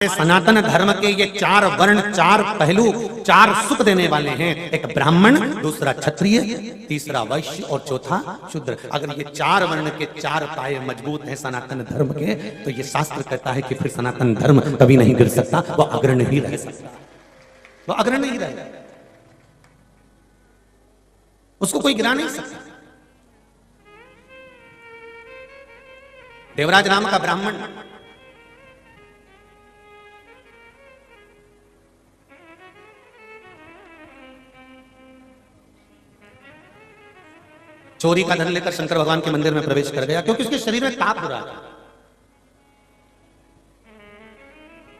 सनातन धर्म के ये चार वर्ण, चार पहलू, चार सुख देने वाले हैं। एक ब्राह्मण, दूसरा क्षत्रिय, तीसरा वैश्य और चौथा शूद्र। अगर ये चार वर्ण के चार पाए मजबूत हैं सनातन धर्म के, तो ये शास्त्र कहता है कि फिर सनातन धर्म कभी नहीं गिर सकता, वो अग्रणी ही रह सकता, वो अग्रणी ही रहे, उसको कोई गिरा नहीं सकता। देवराज नाम का ब्राह्मण चोरी का धन लेकर शंकर भगवान के मंदिर में प्रवेश कर गया, क्योंकि उसके शरीर में ताप हो रहा था।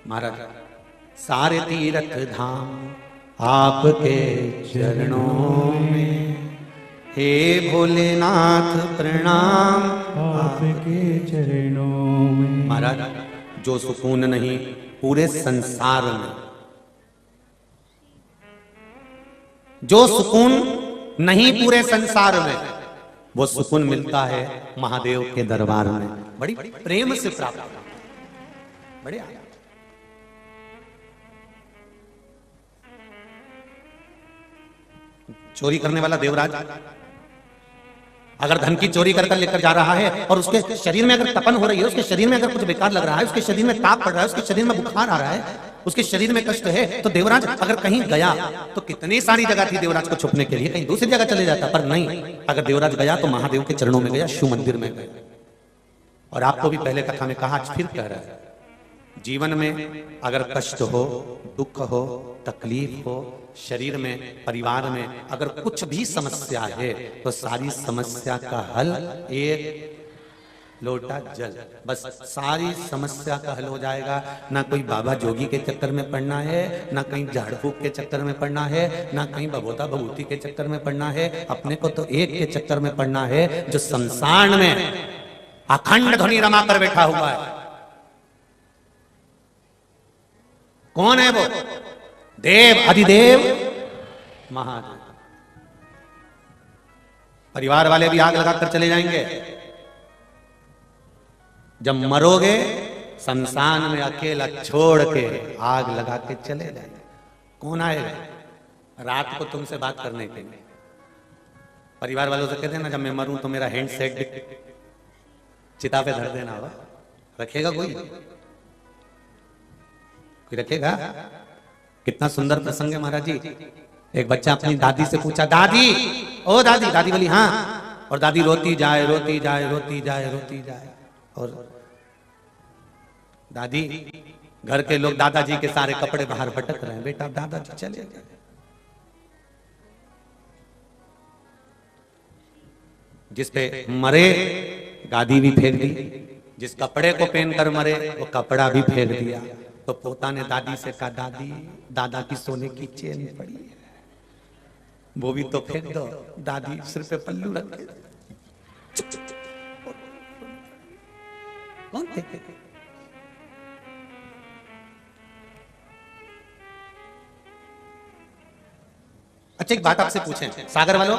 महाराज, सारे तीर्थ धाम आपके चरणों में, हे भोलेनाथ प्रणाम आपके चरणों में। महाराज, जो सुकून नहीं पूरे संसार में, जो सुकून नहीं पूरे संसार में, वो सुकून मिलता है महादेव के दरबार में, बड़ी प्रेम से प्राप्त, बढ़िया। चोरी करने वाला देवराज अगर धन की चोरी कर लेकर जा रहा है और उसके शरीर में अगर तपन हो रही है, उसके शरीर में अगर कुछ बेकार लग रहा है, उसके शरीर में ताप पड़ रहा है, उसके शरीर में बुखार आ रहा है, उसके शरीर में कष्ट है, तो देवराज अगर कहीं गया तो कितनी सारी जगह थी देवराज को छुपने के लिए, कहीं दूसरी जगह चले जाता, पर नहीं, अगर देवराज गया तो महादेव के चरणों में गया, शिव मंदिर में गया। और आपको भी पहले कथा में कहा, आज फिर कह रहा है, जीवन में अगर कष्ट हो, दुख हो, तकलीफ हो, शरीर में, परिवार में अगर कुछ भी समस्या है, तो सारी समस्या का हल एक लोटा जल, बस सारी समस्या का हल हो जाएगा। ना कोई बाबा जोगी के चक्कर में पड़ना है, ना कहीं झाड़ फूक के चक्कर में पड़ना है, ना कहीं बबोता बबूती के चक्कर में पड़ना है। अपने को तो एक के चक्कर में पड़ना है जो संसार में अखंड ध्वनि रमा कर बैठा हुआ है। कौन है वो? देव अधिदेव महादेव। परिवार वाले भी आग लगाकर चले जाएंगे, जब मरोगे शमशान में अकेला छोड़ के आग लगा के चले जाएंगे। कौन आएगा रात को तुमसे बात करने के लिए? परिवार वालों से कहते हैं ना, जब मैं मरूं तो मेरा हैंड सेट चिता पे धर देना। होगा रखेगा कोई रखेगा? कितना सुंदर प्रसंग है महाराज जी। एक बच्चा अपनी दादी से पूछा, दादी, ओ दादी। दादी बोली हाँ, और दादी रोती जाए रोती जाए रोती जाए रोती जाए, और दादी, घर के लोग दादाजी के सारे कपड़े बाहर पटक रहे हैं, बेटा दादाजी चले गए। जिस पे मरे गादी भी फेंक दी, जिस कपड़े को पहनकर मरे वो कपड़ा भी फेंक दिया। तो पोता ने दादी से कहा, दादी, दादा की सोने की चेन पड़ी है, वो भी तो फेंक दो। दादी सिर पे पल्लू रखे, कौन फेंके? अच्छा, एक बात आपसे पूछें, सागर वालों,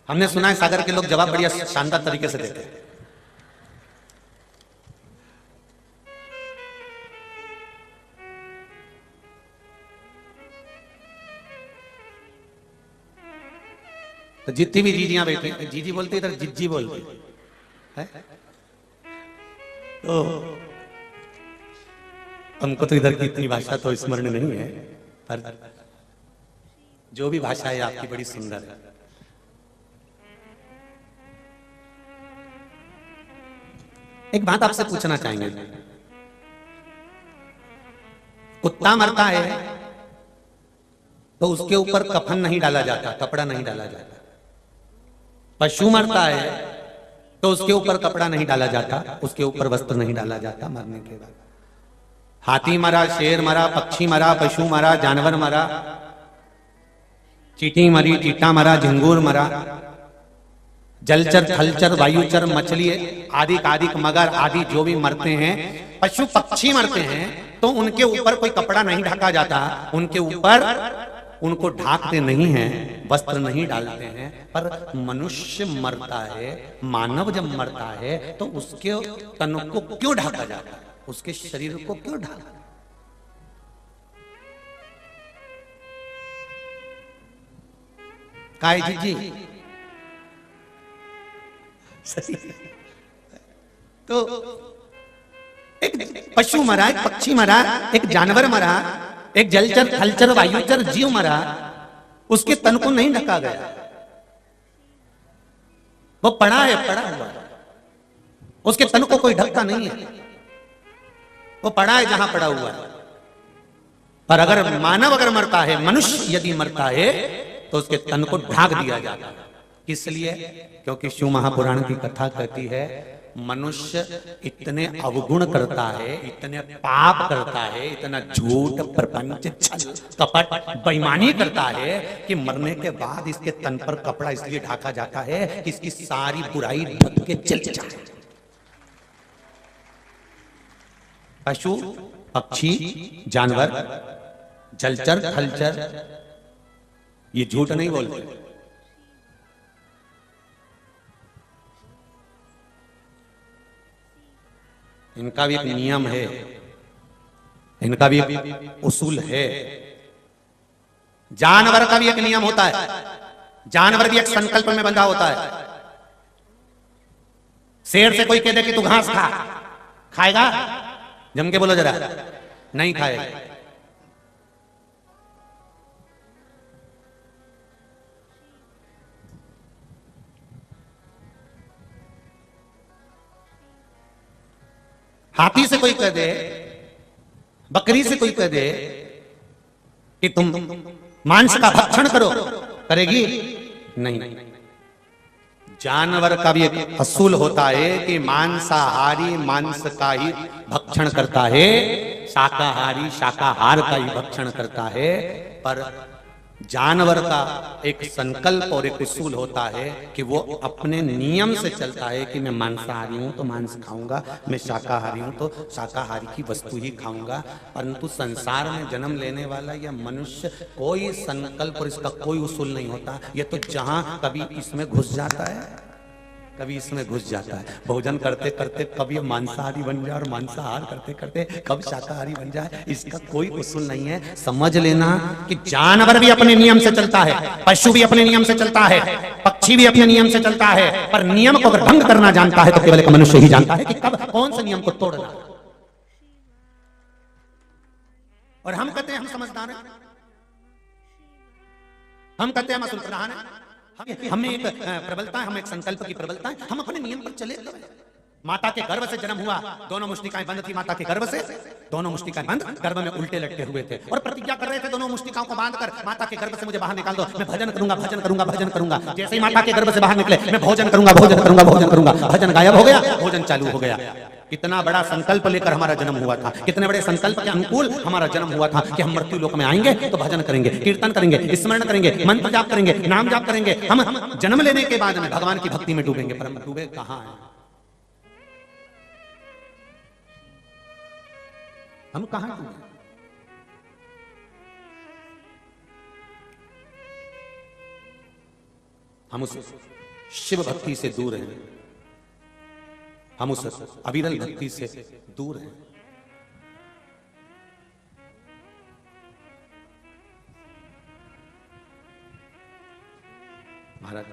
हमने सुना है सागर के लोग जवाब बढ़िया शानदार तरीके से देते हैं। तो जितनी भी जीजियां बैठी, जीजी बोलते इधर जिज्जी बोलते है, तो हमको तो इधर की इतनी भाषा तो स्मरण नहीं है, पर जो भी भाषा है आपकी बड़ी सुंदर है। एक बात आपसे पूछना चाहेंगे, कुत्ता मरता है तो उसके ऊपर कफन नहीं डाला जाता, कपड़ा नहीं डाला जाता। पशु मरता है तो उसके ऊपर कपड़ा नहीं डाला जाता, उसके ऊपर वस्त्र नहीं डाला जाता मरने के बाद। हाथी मरा, शेर मरा, पक्षी मरा, पशु मरा, जानवर मरा, चींटी मरी, चींटा मरा, झिंगूर मरा, जलचर, थलचर, वायुचर, मछली आदि आदि, मगर आदि जो भी मरते हैं, पशु पक्षी मरते हैं, तो उनके ऊपर कोई कपड़ा नहीं ढका जाता, उनके ऊपर उनको ढाकते नहीं हैं, वस्त्र नहीं डालते हैं। पर मनुष्य मरता है, मानव जब मरता है तो उसके तन को क्यों ढका जाता है, उसके शरीर को क्यों ढका? काय जी सही। तो एक पशु मरा, एक पक्षी मरा, एक जानवर मरा, एक जलचर थलचर वायुचर जीव मरा, उसके तन को नहीं ढका गया, वो पड़ा है, पड़ा हुआ है, उसके तन को कोई ढकता नहीं है, वो पड़ा है जहां पड़ा हुआ है। पर अगर मानव अगर मरता है, मनुष्य यदि मरता है तो उसके तन को ढाक दिया जाता है। किस लिए? क्योंकि शिव महापुराण की कथा कहती है मनुष्य इतने अवगुण करता है, इतने पाप करता है, इतना झूठ प्रपंच छल कपट बेईमानी करता है कि मरने के बाद इसके तन पर कपड़ा इसलिए ढाका जाता है कि इसकी सारी बुराई ढक के जल जाए। पशु, पक्षी, जानवर, जलचर थलचर ये झूठ नहीं बोलते। इनका भी एक नियम है, इनका भी एक उसूल है। जानवर का भी एक नियम होता है, जानवर भी एक संकल्प में बंधा होता है। शेर से कोई कह दे कि तू घास खा, खाएगा? जम के बोलो जरा, नहीं खाएगा। हाथी से कोई कह दे, बकरी से कोई कह दे कि तुम मांस का भक्षण करो, करेगी? नहीं। जानवर का भी एक असूल होता है कि मांसाहारी मांस का ही भक्षण करता है, शाकाहारी शाकाहार का ही भक्षण करता है। पर जानवर का एक संकल्प और एक उसूल होता है कि वो अपने नियम से चलता है कि मैं मांसाहारी हूं तो मांस खाऊंगा, मैं शाकाहारी हूं तो शाकाहारी की वस्तु ही खाऊंगा। परंतु संसार में जन्म लेने वाला यह मनुष्य कोई संकल्प और इसका कोई उसूल नहीं होता। ये तो जहां कभी इसमें घुस जाता है, कभी इसमें घुस जाता है। भोजन करते करते कभी ये मांसाहारी बन जाए और मांसाहार करते करते कब शाकाहारी बन जाए, इसका कोई उसूल नहीं है। समझ लेना कि जानवर भी अपने नियम से चलता है, पशु भी अपने नियम से चलता है, पक्षी भी अपने नियम से चलता है। पर नियम को अगर भंग करना जानता है तो केवल एक मनुष्य ही जानता है कि कब कौन से नियम को तोड़ना। और हम कहते हैं हम समझदार हैं, हम कहते हैं हम असुल प्रधान हैं, हमें एक प्रबलता है, हम एक संकल्प की प्रबलता है, हम अपने नियम पर चले। माता के गर्भ से जन्म हुआ, दोनों मुष्टिकाएं बंद थी माता के गर्भ से, दोनों मुष्टिकाएं बंद, गर्भ में उल्टे लटके हुए थे और प्रतिज्ञा कर रहे थे दोनों मुष्टिकाओं को बांधकर, माता के गर्भ से मुझे बाहर निकाल दो, मैं भजन करूंगा भजन करूंगा भजन करूंगा। जैसे ही माता के गर्भ से बाहर निकले, मैं भोजन करूंगा भोजन करूंगा भोजन करूंगा, भजन गायब हो गया, भोजन चालू हो गया। कितना बड़ा संकल्प लेकर हमारा जन्म हुआ था, कितने बड़े संकल्प के अनुकूल हमारा जन्म हुआ था कि हम मृत्यु लोक में आएंगे तो भजन करेंगे, कीर्तन करेंगे, स्मरण करेंगे, मंत्र जाप करेंगे, नाम जाप करेंगे। हम जन्म लेने के बाद में भगवान की भक्ति में डूबेंगे, पर हम डूबे कहां हैं? हम कहां डूबे? हम उस शिव भक्ति से दूर हैं, हम उस अविरल भक्ति से दूर हैं। महाराज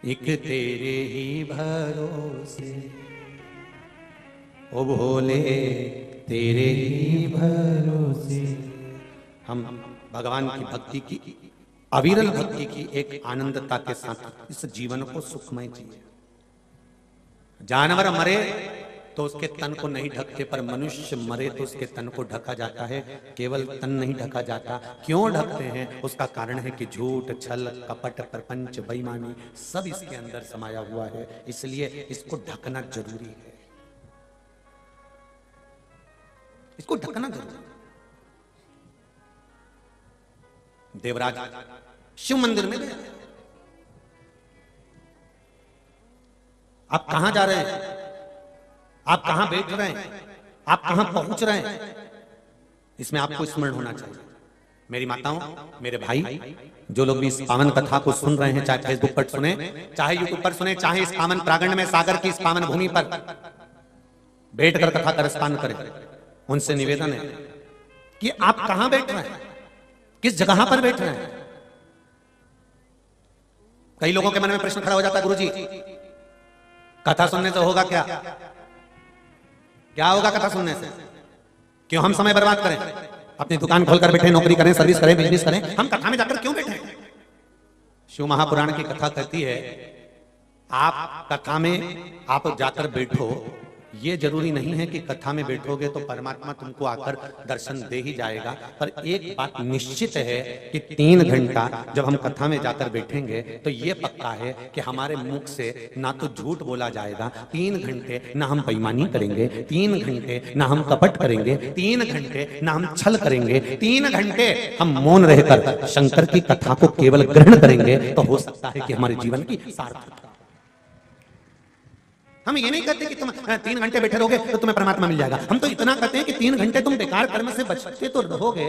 एक तेरे ही भरोसे ओ भोले तेरे ही भरोसे। हम भगवान की भक्ति की, अविरल भक्ति की एक आनंदता के साथ इस जीवन को सुखमय जिए। जानवर मरे तो उसके तन को नहीं ढकते, पर मनुष्य मरे तो उसके तन को ढका जाता है। केवल तन नहीं ढका जाता, क्यों ढकते हैं? उसका कारण है कि झूठ छल कपट प्रपंच बेईमानी सब इसके अंदर समाया हुआ है, इसलिए इसको ढकना जरूरी है, इसको ढकना जरूरी। देवराज शिव मंदिर में गए, आप कहां जा रहे हैं, आप कहां बैठ रहे हैं, आप कहां पहुंच रहे हैं, इसमें आपको स्मरण होना चाहिए। मेरी माताओं, मेरे भाई, जो लोग भी इस पावन कथा को सुन रहे हैं, चाहे फेसबुक पर सुने, चाहे यूट्यूब पर सुने, चाहे इस पावन प्रांगण में सागर की इस पावन भूमि पर बैठकर कथा करस्पान करें, उनसे निवेदन है कि आप कहां बैठ रहे हैं, किस जगह पर बैठ रहे हैं। कई लोगों के मन में प्रश्न खड़ा हो जाता है, गुरुजी कथा सुनने से होगा क्या? क्या होगा कथा सुनने से? क्यों हम समय बर्बाद करें? अपनी दुकान खोलकर बैठे, नौकरी करें, सर्विस करें, बिजनेस करें, हम कथा में जाकर क्यों बैठे? शिव महापुराण की कथा कहती है आप कथा में आप जाकर बैठो, ये जरूरी नहीं है कि कथा में बैठोगे तो परमात्मा तुमको आकर दर्शन दे ही जाएगा, पर एक बात निश्चित है कि 3 घंटा जब हम कथा में जाकर बैठेंगे तो ये पक्का है कि हमारे मुख से ना तो झूठ बोला जाएगा, 3 घंटे ना हम बेईमानी करेंगे, 3 घंटे ना हम कपट करेंगे, 3 घंटे ना हम छल करेंगे, 3 घंटे हम मौन रहकर शंकर की कथा को केवल ग्रहण करेंगे, तो हो सकता है कि हमारे जीवन की सार्थकता। हम ये नहीं कहते कि तुम 3 घंटे बैठे रहोगे तो तुम्हें परमात्मा मिल जाएगा, हम तो इतना कहते हैं कि 3 घंटे तुम बेकार कर्म से बचते तो रहोगे,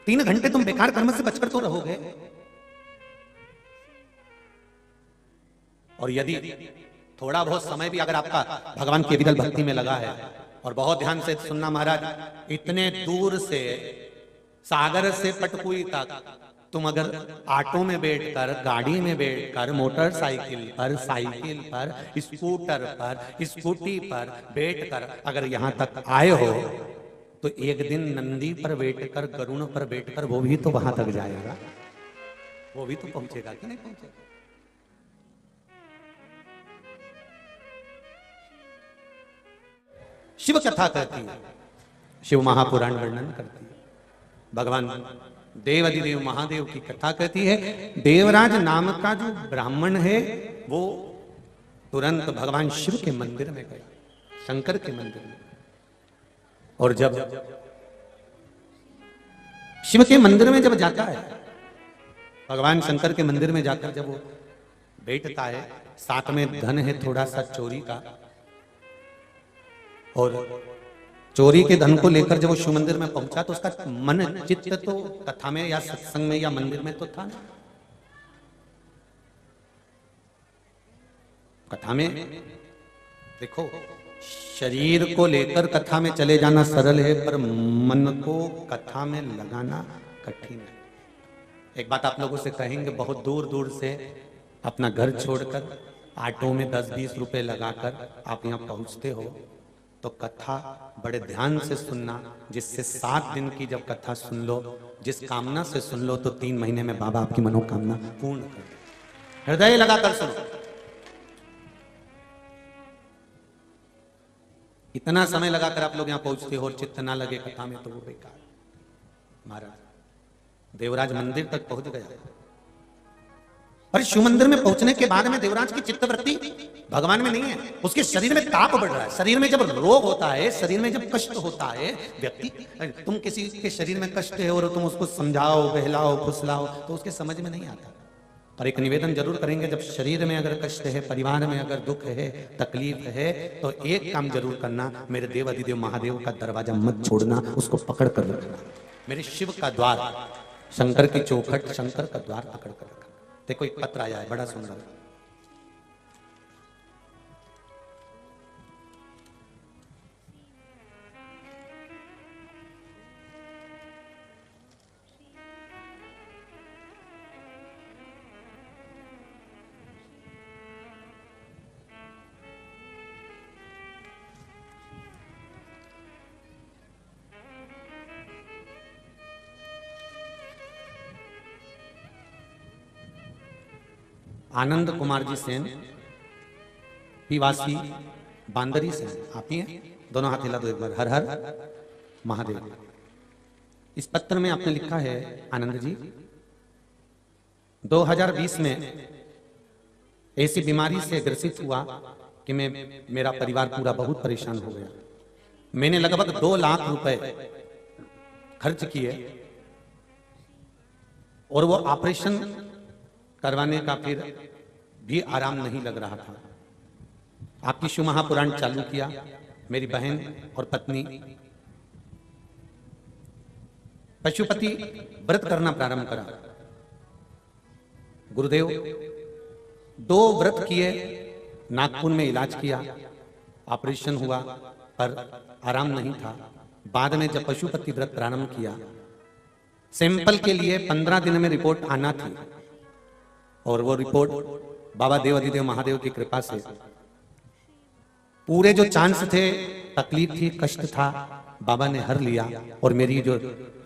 3 घंटे तुम बेकार कर्म से बचकर तो रहोगे। और यदि थोड़ा बहुत समय भी अगर आपका भगवान की विदल भक्ति में लगा है, और बहुत ध्यान से सुनना महाराज, इतने दूर से सागर से पटकुई तक तुम अगर ऑटो में बैठकर, गाड़ी में बैठकर, मोटरसाइकिल पर, साइकिल पर, स्कूटर पर, स्कूटी पर बैठकर अगर यहां तक आए हो, तो एक दिन नंदी पर बैठकर, गरुड़ पर बैठकर वो भी तो वहां तक जाएगा, वो भी तो पहुंचेगा कि नहीं पहुंचेगा। शिव कथा कहती है, शिव महापुराण वर्णन करती है, भगवान देवाधिदेव महादेव की कथा कहती है। देवराज नाम का जो ब्राह्मण है वो तुरंत भगवान शिव के मंदिर में गया, शंकर के मंदिर में, और जब शिव के मंदिर में जब जाता है, भगवान शंकर के मंदिर में जाकर जब वो बैठता है, साथ में धन है थोड़ा सा चोरी का, और चोरी के धन को लेकर जब वो शिव मंदिर में पहुंचा तो उसका मन चित्त तो कथा में या सत्संग में या मंदिर में तो था ना। कथा में देखो, शरीर को लेकर कथा में चले जाना सरल है, पर मन को कथा में लगाना कठिन है। एक बात आप लोगों से कहेंगे, बहुत दूर दूर से अपना घर छोड़कर ऑटो में 10-20 रुपए लगाकर आप यहाँ पहुंचते हो, तो कथा बड़े ध्यान से सुनना, जिससे 7 दिन की जब कथा सुन लो, जिस कामना से सुन लो, तो 3 महीने में बाबा आपकी मनोकामना पूर्ण कर दे। हृदय लगाकर सुनो। इतना समय लगाकर आप लोग यहाँ पहुंचते हो और चित्त ना लगे कथा में, तो वो बेकार। महाराज देवराज मंदिर तक पहुंच गया, पर शिव मंदिर में पहुंचने के बाद में देवराज की चित्तवृत्ति भगवान में नहीं है, उसके शरीर में ताप बढ़ रहा है। शरीर में जब रोग होता है, शरीर में जब कष्ट होता है, व्यक्ति, तुम किसी के शरीर में कष्ट है और तुम उसको समझाओ, बहलाओ, फुसलाओ, तो उसके समझ में नहीं आता। पर एक निवेदन जरूर करेंगे, जब शरीर में अगर कष्ट है, परिवार में अगर दुख है, तकलीफ है, तो एक काम जरूर करना, मेरे देव अधिदेव महादेव का दरवाजा मत छोड़ना, उसको पकड़ कर रखना। मेरे शिव का द्वार, शंकर की चौखट, शंकर का द्वार पकड़ कर रखना। देखो एक पत्र आया है, बड़ा सुंदर। आनंद कुमार जी सेन, पीवासी बांदरी सेन, आप ही हैं? दोनों हाथ हिला दो एक बार। हर हर महादेव। इस पत्र में आपने लिखा है, आनंद जी, 2020 में ऐसी बीमारी से ग्रसित हुआ कि मेरा परिवार पूरा बहुत परेशान हो गया। मैंने लगभग 2 लाख रुपए खर्च किए और वो ऑपरेशन करवाने का फिर भी आराम नहीं लग रहा था। आपकी शिव महापुराण चालू किया, मेरी बहन और पत्नी पशुपति व्रत करना प्रारंभ करा। गुरुदेव 2 व्रत किए, नागपुर में इलाज किया, ऑपरेशन हुआ, पर आराम नहीं था। बाद में जब पशुपति व्रत प्रारंभ किया, सैंपल के लिए 15 दिन में रिपोर्ट आना थी, और वो रिपोर्ट बाबा देवाधिदेव महादेव की कृपा से पूरे जो चांस थे, तकलीफ थी, कष्ट था, बाबा ने हर लिया, और मेरी जो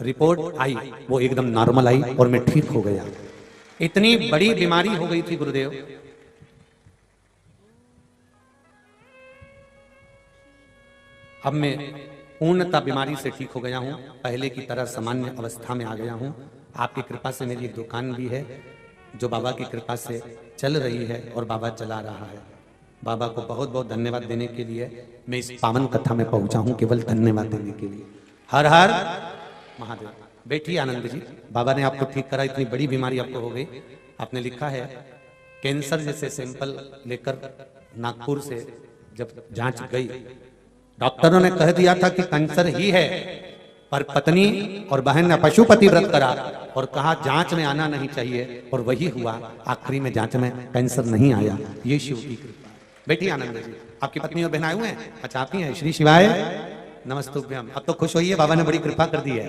रिपोर्ट आई वो एकदम नॉर्मल आई और मैं ठीक हो गया। इतनी बड़ी बीमारी हो गई थी गुरुदेव, अब मैं पूर्णतः बीमारी से ठीक हो गया हूं, पहले की तरह सामान्य अवस्था में आ गया हूं। आपकी कृपा से मेरी एक दुकान भी है जो बाबा की कृपा से चल रही है और बाबा चला रहा है। बाबा को बहुत बहुत धन्यवाद देने के लिए मैं इस पावन कथा में पहुंचा हूं, केवल धन्यवाद देने के लिए। हर हर महादेव। बैठिए आनंद जी, बाबा ने आपको ठीक करा, इतनी बड़ी बीमारी आपको हो गई। आपने लिखा है कैंसर जैसे सैंपल लेकर नागपुर से जब जांच गई, डॉक्टरों ने कह दिया था कि कैंसर ही है, पर पत्नी और बहन ने पशुपति व्रत करा और कहा जांच में आना नहीं चाहिए, और वही हुआ। आखिरी में जांच में कैंसर नहीं आया। ये शिव की कृपा। बैठिए आनंद जी, आपकी पत्नी और बहन आए हुए हैं? अच्छा, आप ही हैं। श्री शिवाय नमस्तुभ्यम। अब तो खुश होइए, बाबा ने बड़ी कृपा कर दी है।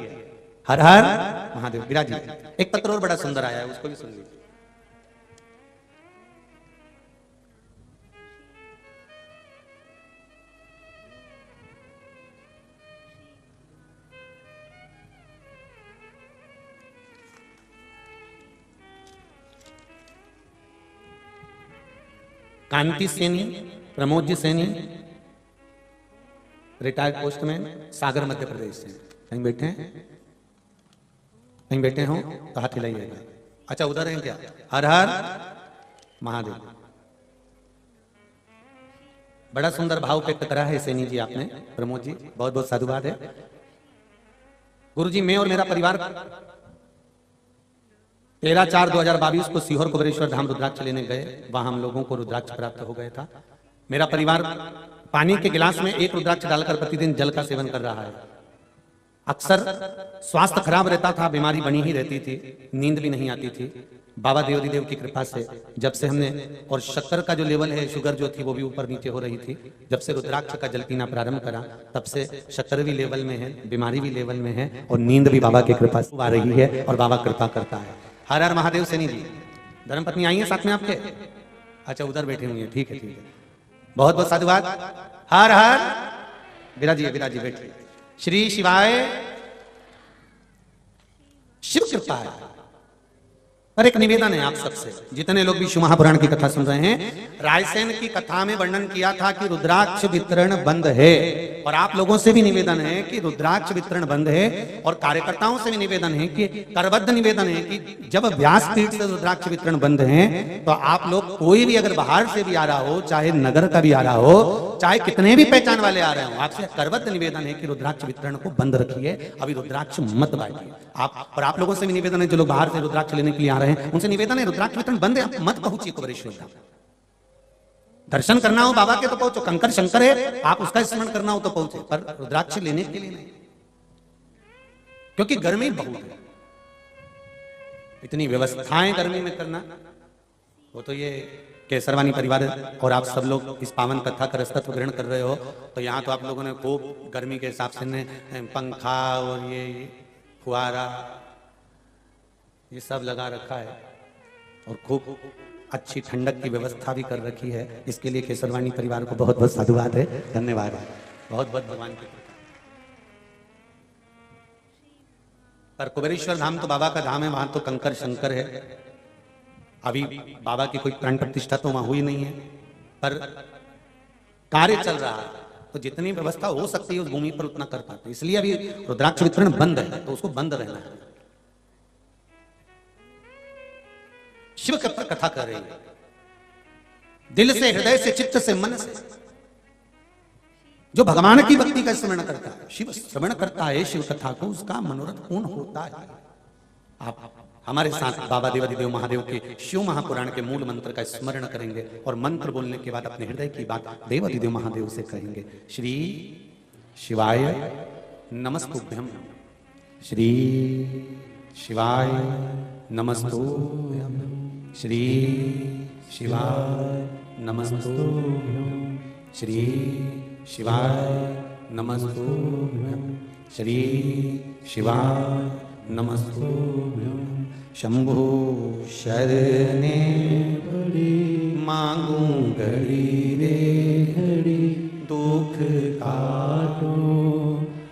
हर हर महादेव। विराजिए। एक पत्र और बड़ा सुंदर आया है, उसको भी सुन लीजिए। कांति सैनी, प्रमोद जी सैनी, रिटायर्ड पोस्टमैन, सागर मध्य प्रदेश से। कहीं बैठे हैं? कहीं बैठे हो तो हाथ हिलाइएगा। अच्छा, उधर हैं क्या? हर हर महादेव। बड़ा सुंदर भाव व्यक्त करा है सैनी जी आपने, प्रमोद जी, बहुत बहुत साधुवाद है। गुरु जी, मैं और मेरा परिवार 13/4/2022 को सीहोर कुबेरेश्वर धाम रुद्राक्ष लेने गए। वहां हम लोगों को रुद्राक्ष प्राप्त हो गया था। मेरा परिवार पानी के गिलास में 1 रुद्राक्ष डालकर प्रतिदिन जल का सेवन कर रहा है। अक्सर स्वास्थ्य खराब रहता था, बीमारी बनी ही रहती थी, नींद भी नहीं आती थी। बाबा देवाधिदेव की कृपा से जब से हमने, और शक्कर का जो लेवल है, शुगर जो थी वो भी ऊपर नीचे हो रही थी, जब से रुद्राक्ष का जल पीना प्रारंभ करा, तब से शक्कर भी लेवल में है, बीमारी भी लेवल में है, और नींद भी बाबा की कृपा से आ रही है, और बाबा कृपा करता है। हर हर महादेव। सैनी जी, धर्मपत्नी आई है साथ में आपके? अच्छा, उधर बैठे हुए हैं। ठीक है, ठीक है, बहुत बहुत साधुवाद। हर हर। विराजिए, विराजिए, बैठिए। श्री शिवाय। शिव कृपा है। पर एक निवेदन है आप सबसे, जितने लोग भी शिव महापुराण की कथा सुन रहे हैं, रायसेन की कथा में वर्णन किया था कि रुद्राक्ष वितरण बंद है, और आप लोगों से भी निवेदन है कि रुद्राक्ष वितरण बंद है, और कार्यकर्ताओं से भी निवेदन है कि करबद्ध निवेदन है कि जब व्यासपीठ से रुद्राक्ष वितरण बंद है, तो आप लोग कोई भी अगर बाहर से भी आ रहा हो, चाहे नगर का भी आ रहा हो, चाहे कितने भी पहचान वाले आ रहे हो, आपसे करबद्ध निवेदन है कि रुद्राक्ष वितरण को बंद रखिए, अभी रुद्राक्ष मत बांटिए। और आप लोगों से भी निवेदन है, जो लोग बाहर से रुद्राक्ष लेने के लिए आ रहे हैं, उनसे निवेदन है रुद्राक्ष वितरण बंद है, मत पहुंचिए कुबेरेश्वर धाम। दर्शन करना हो बाबा के तो पहुंचो, कंकर शंकर है, आप उसका स्मरण करना हो तो पहुंचे, पर रुद्राक्ष लेने के लिए नहीं, क्योंकि गर्मी बहुत है। इतनी व्यवस्थाएं गर्मी में करना, वो तो ये केसरवानी परिवार और आप सब लोग इस पावन कथा का रसत्व ग्रहण कर रहे हो, तो यहाँ तो आप लोगों ने खूब गर्मी के हिसाब से पंखा और ये फुहारा ये सब लगा रखा है, और खूब अच्छी ठंडक की व्यवस्था भी कर रखी है। इसके लिए केसरवानी परिवार को बहुत बहुत साधुवाद है, धन्यवाद है, बहुत बहुत भगवान की कृपा। पर कुबेरेश्वर धाम तो बाबा का धाम है, वहां तो कंकर शंकर है। अभी बाबा की कोई प्राण प्रतिष्ठा तो वहां हुई नहीं है, पर कार्य चल रहा है, तो जितनी व्यवस्था हो सकती है उस भूमि पर उतना कर पाते। इसलिए अभी रुद्राक्ष वितरण बंद है, तो उसको बंद रहना है। शिव कथा कर रही है, दिल से, हृदय से, चित्त से, मन से। जो भगवान की भक्ति का स्मरण करता है, शिव श्रवण करता है शिव कथा को, उसका मनोरथ पूर्ण होता है। आप हमारे साथ बाबा देवाधिदेव महादेव के शिव महापुराण के मूल मंत्र का स्मरण करेंगे, और मंत्र बोलने के बाद अपने हृदय की बात देवाधिदेव महादेव से कहेंगे। श्री शिवाय नमस्तुभ्यम, श्री शिवाय नमस्तुभ्यं। श्री शिवाय नमस्तुभ्यं। श्री शिवाय नमस्तुभ्यं। श्री शिवाय नमस्तुभ्यं। शंभो शरणे बड़ी मांगू घड़ी रे घड़ी दुख काटो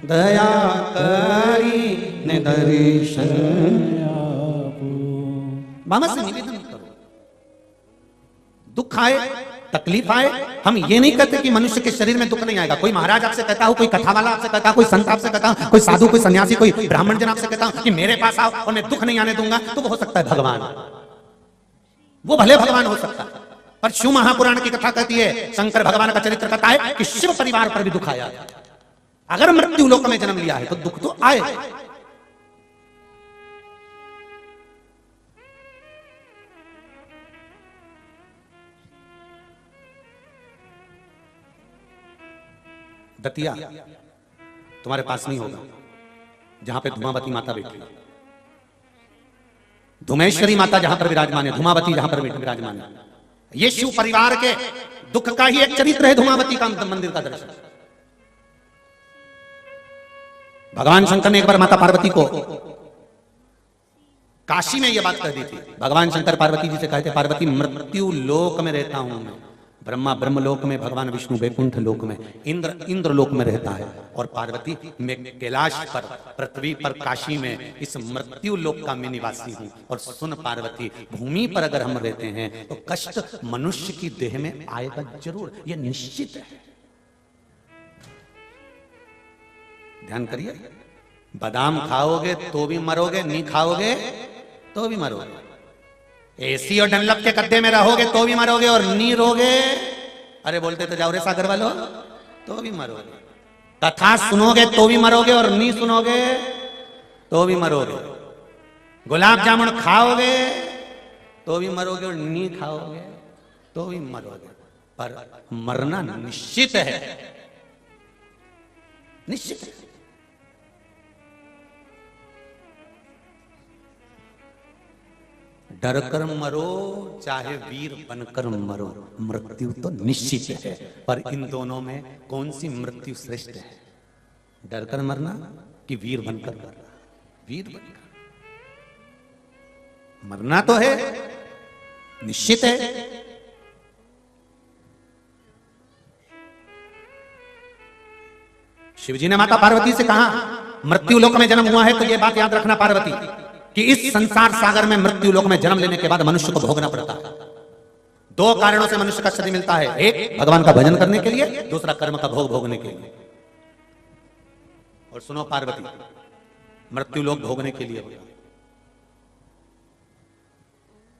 दया करी ने दर्शन मामा से निवेदन करो। दुख आए तकलीफ आए, हम ये नहीं कहते कि मनुष्य के शरीर में दुख नहीं आएगा। कोई महाराज आपसे कहता हो, कोई कथा वाला आपसे कहता हो, कोई संत आपसे कहता हो, कोई साधु, कोई सन्यासी, कोई ब्राह्मण जन आपसे कहता हो कि मेरे पास आओ और मैं दुख नहीं आने दूंगा, तो वो हो सकता है भगवान, वो भले भगवान हो सकता है। पर शिव महापुराण की कथा कहती है, शंकर भगवान का चरित्र कहता है कि शिव परिवार पर भी दुख आया। अगर मृत्यु लोक में जन्म लिया है तो दुख तो आए। दतिया तुम्हारे पास नहीं होगा, जहां पे धुमावती माता बैठी है, धुमेश्वरी माता जहां पर विराजमान है, धुमावती जहां पर विराजमान है, ये शिव परिवार के दुख का ही एक चरित्र है। धुमावती का मंदिर का दर्शन भगवान शंकर ने एक बार माता पार्वती को काशी में यह बात कह दी थी। भगवान शंकर पार्वती जी से कहते, पार्वती मृत्यु लोक में रहता हूं मैं, ब्रह्मा ब्रह्म लोक में, भगवान विष्णु वैकुंठ लोक में, इंद्र लोक में रहता है, और पार्वती मैं कैलाश पर, पृथ्वी पर, काशी में इस मृत्यु लोक का मैं निवासी हूं। और सुन पार्वती, भूमि पर अगर हम रहते हैं तो कष्ट मनुष्य की देह में आएगा जरूर, यह निश्चित है। ध्यान करिए, बादाम खाओगे तो भी मरोगे, नहीं खाओगे तो भी मरोगे, एसी और डनलप के गड्ढे में रहोगे तो भी मरोगे, और नी रोगे, अरे बोलते तो जाओ रे सागर वालों, तो भी मरोगे। कथा सुनोगे तो भी मरोगे, और नी सुनोगे तो भी मरोगे। गुलाब जामुन खाओगे तो भी मरोगे, और नी खाओगे तो भी मरोगे। पर मरना निश्चित है, निश्चित है। डर कर मरो चाहे वीर बनकर मरो, मृत्यु तो निश्चित है। पर इन दोनों में कौन सी मृत्यु श्रेष्ठ है? डर कर मरना कि वीर बनकर मरना? वीर बनकर मरना तो है, निश्चित है। शिवजी ने माता पार्वती से कहा, मृत्यु लोक में जन्म हुआ है तो यह बात याद रखना पार्वती, कि इस संसार सागर में मृत्यु लोक में जन्म लेने के बाद मनुष्य को भोगना पड़ता है। दो कारणों से मनुष्य का शरीर मिलता है, एक भगवान का भजन करने के लिए, दूसरा कर्म का भोग भोगने के लिए। और सुनो पार्वती, मृत्यु लोक भोगने के लिए।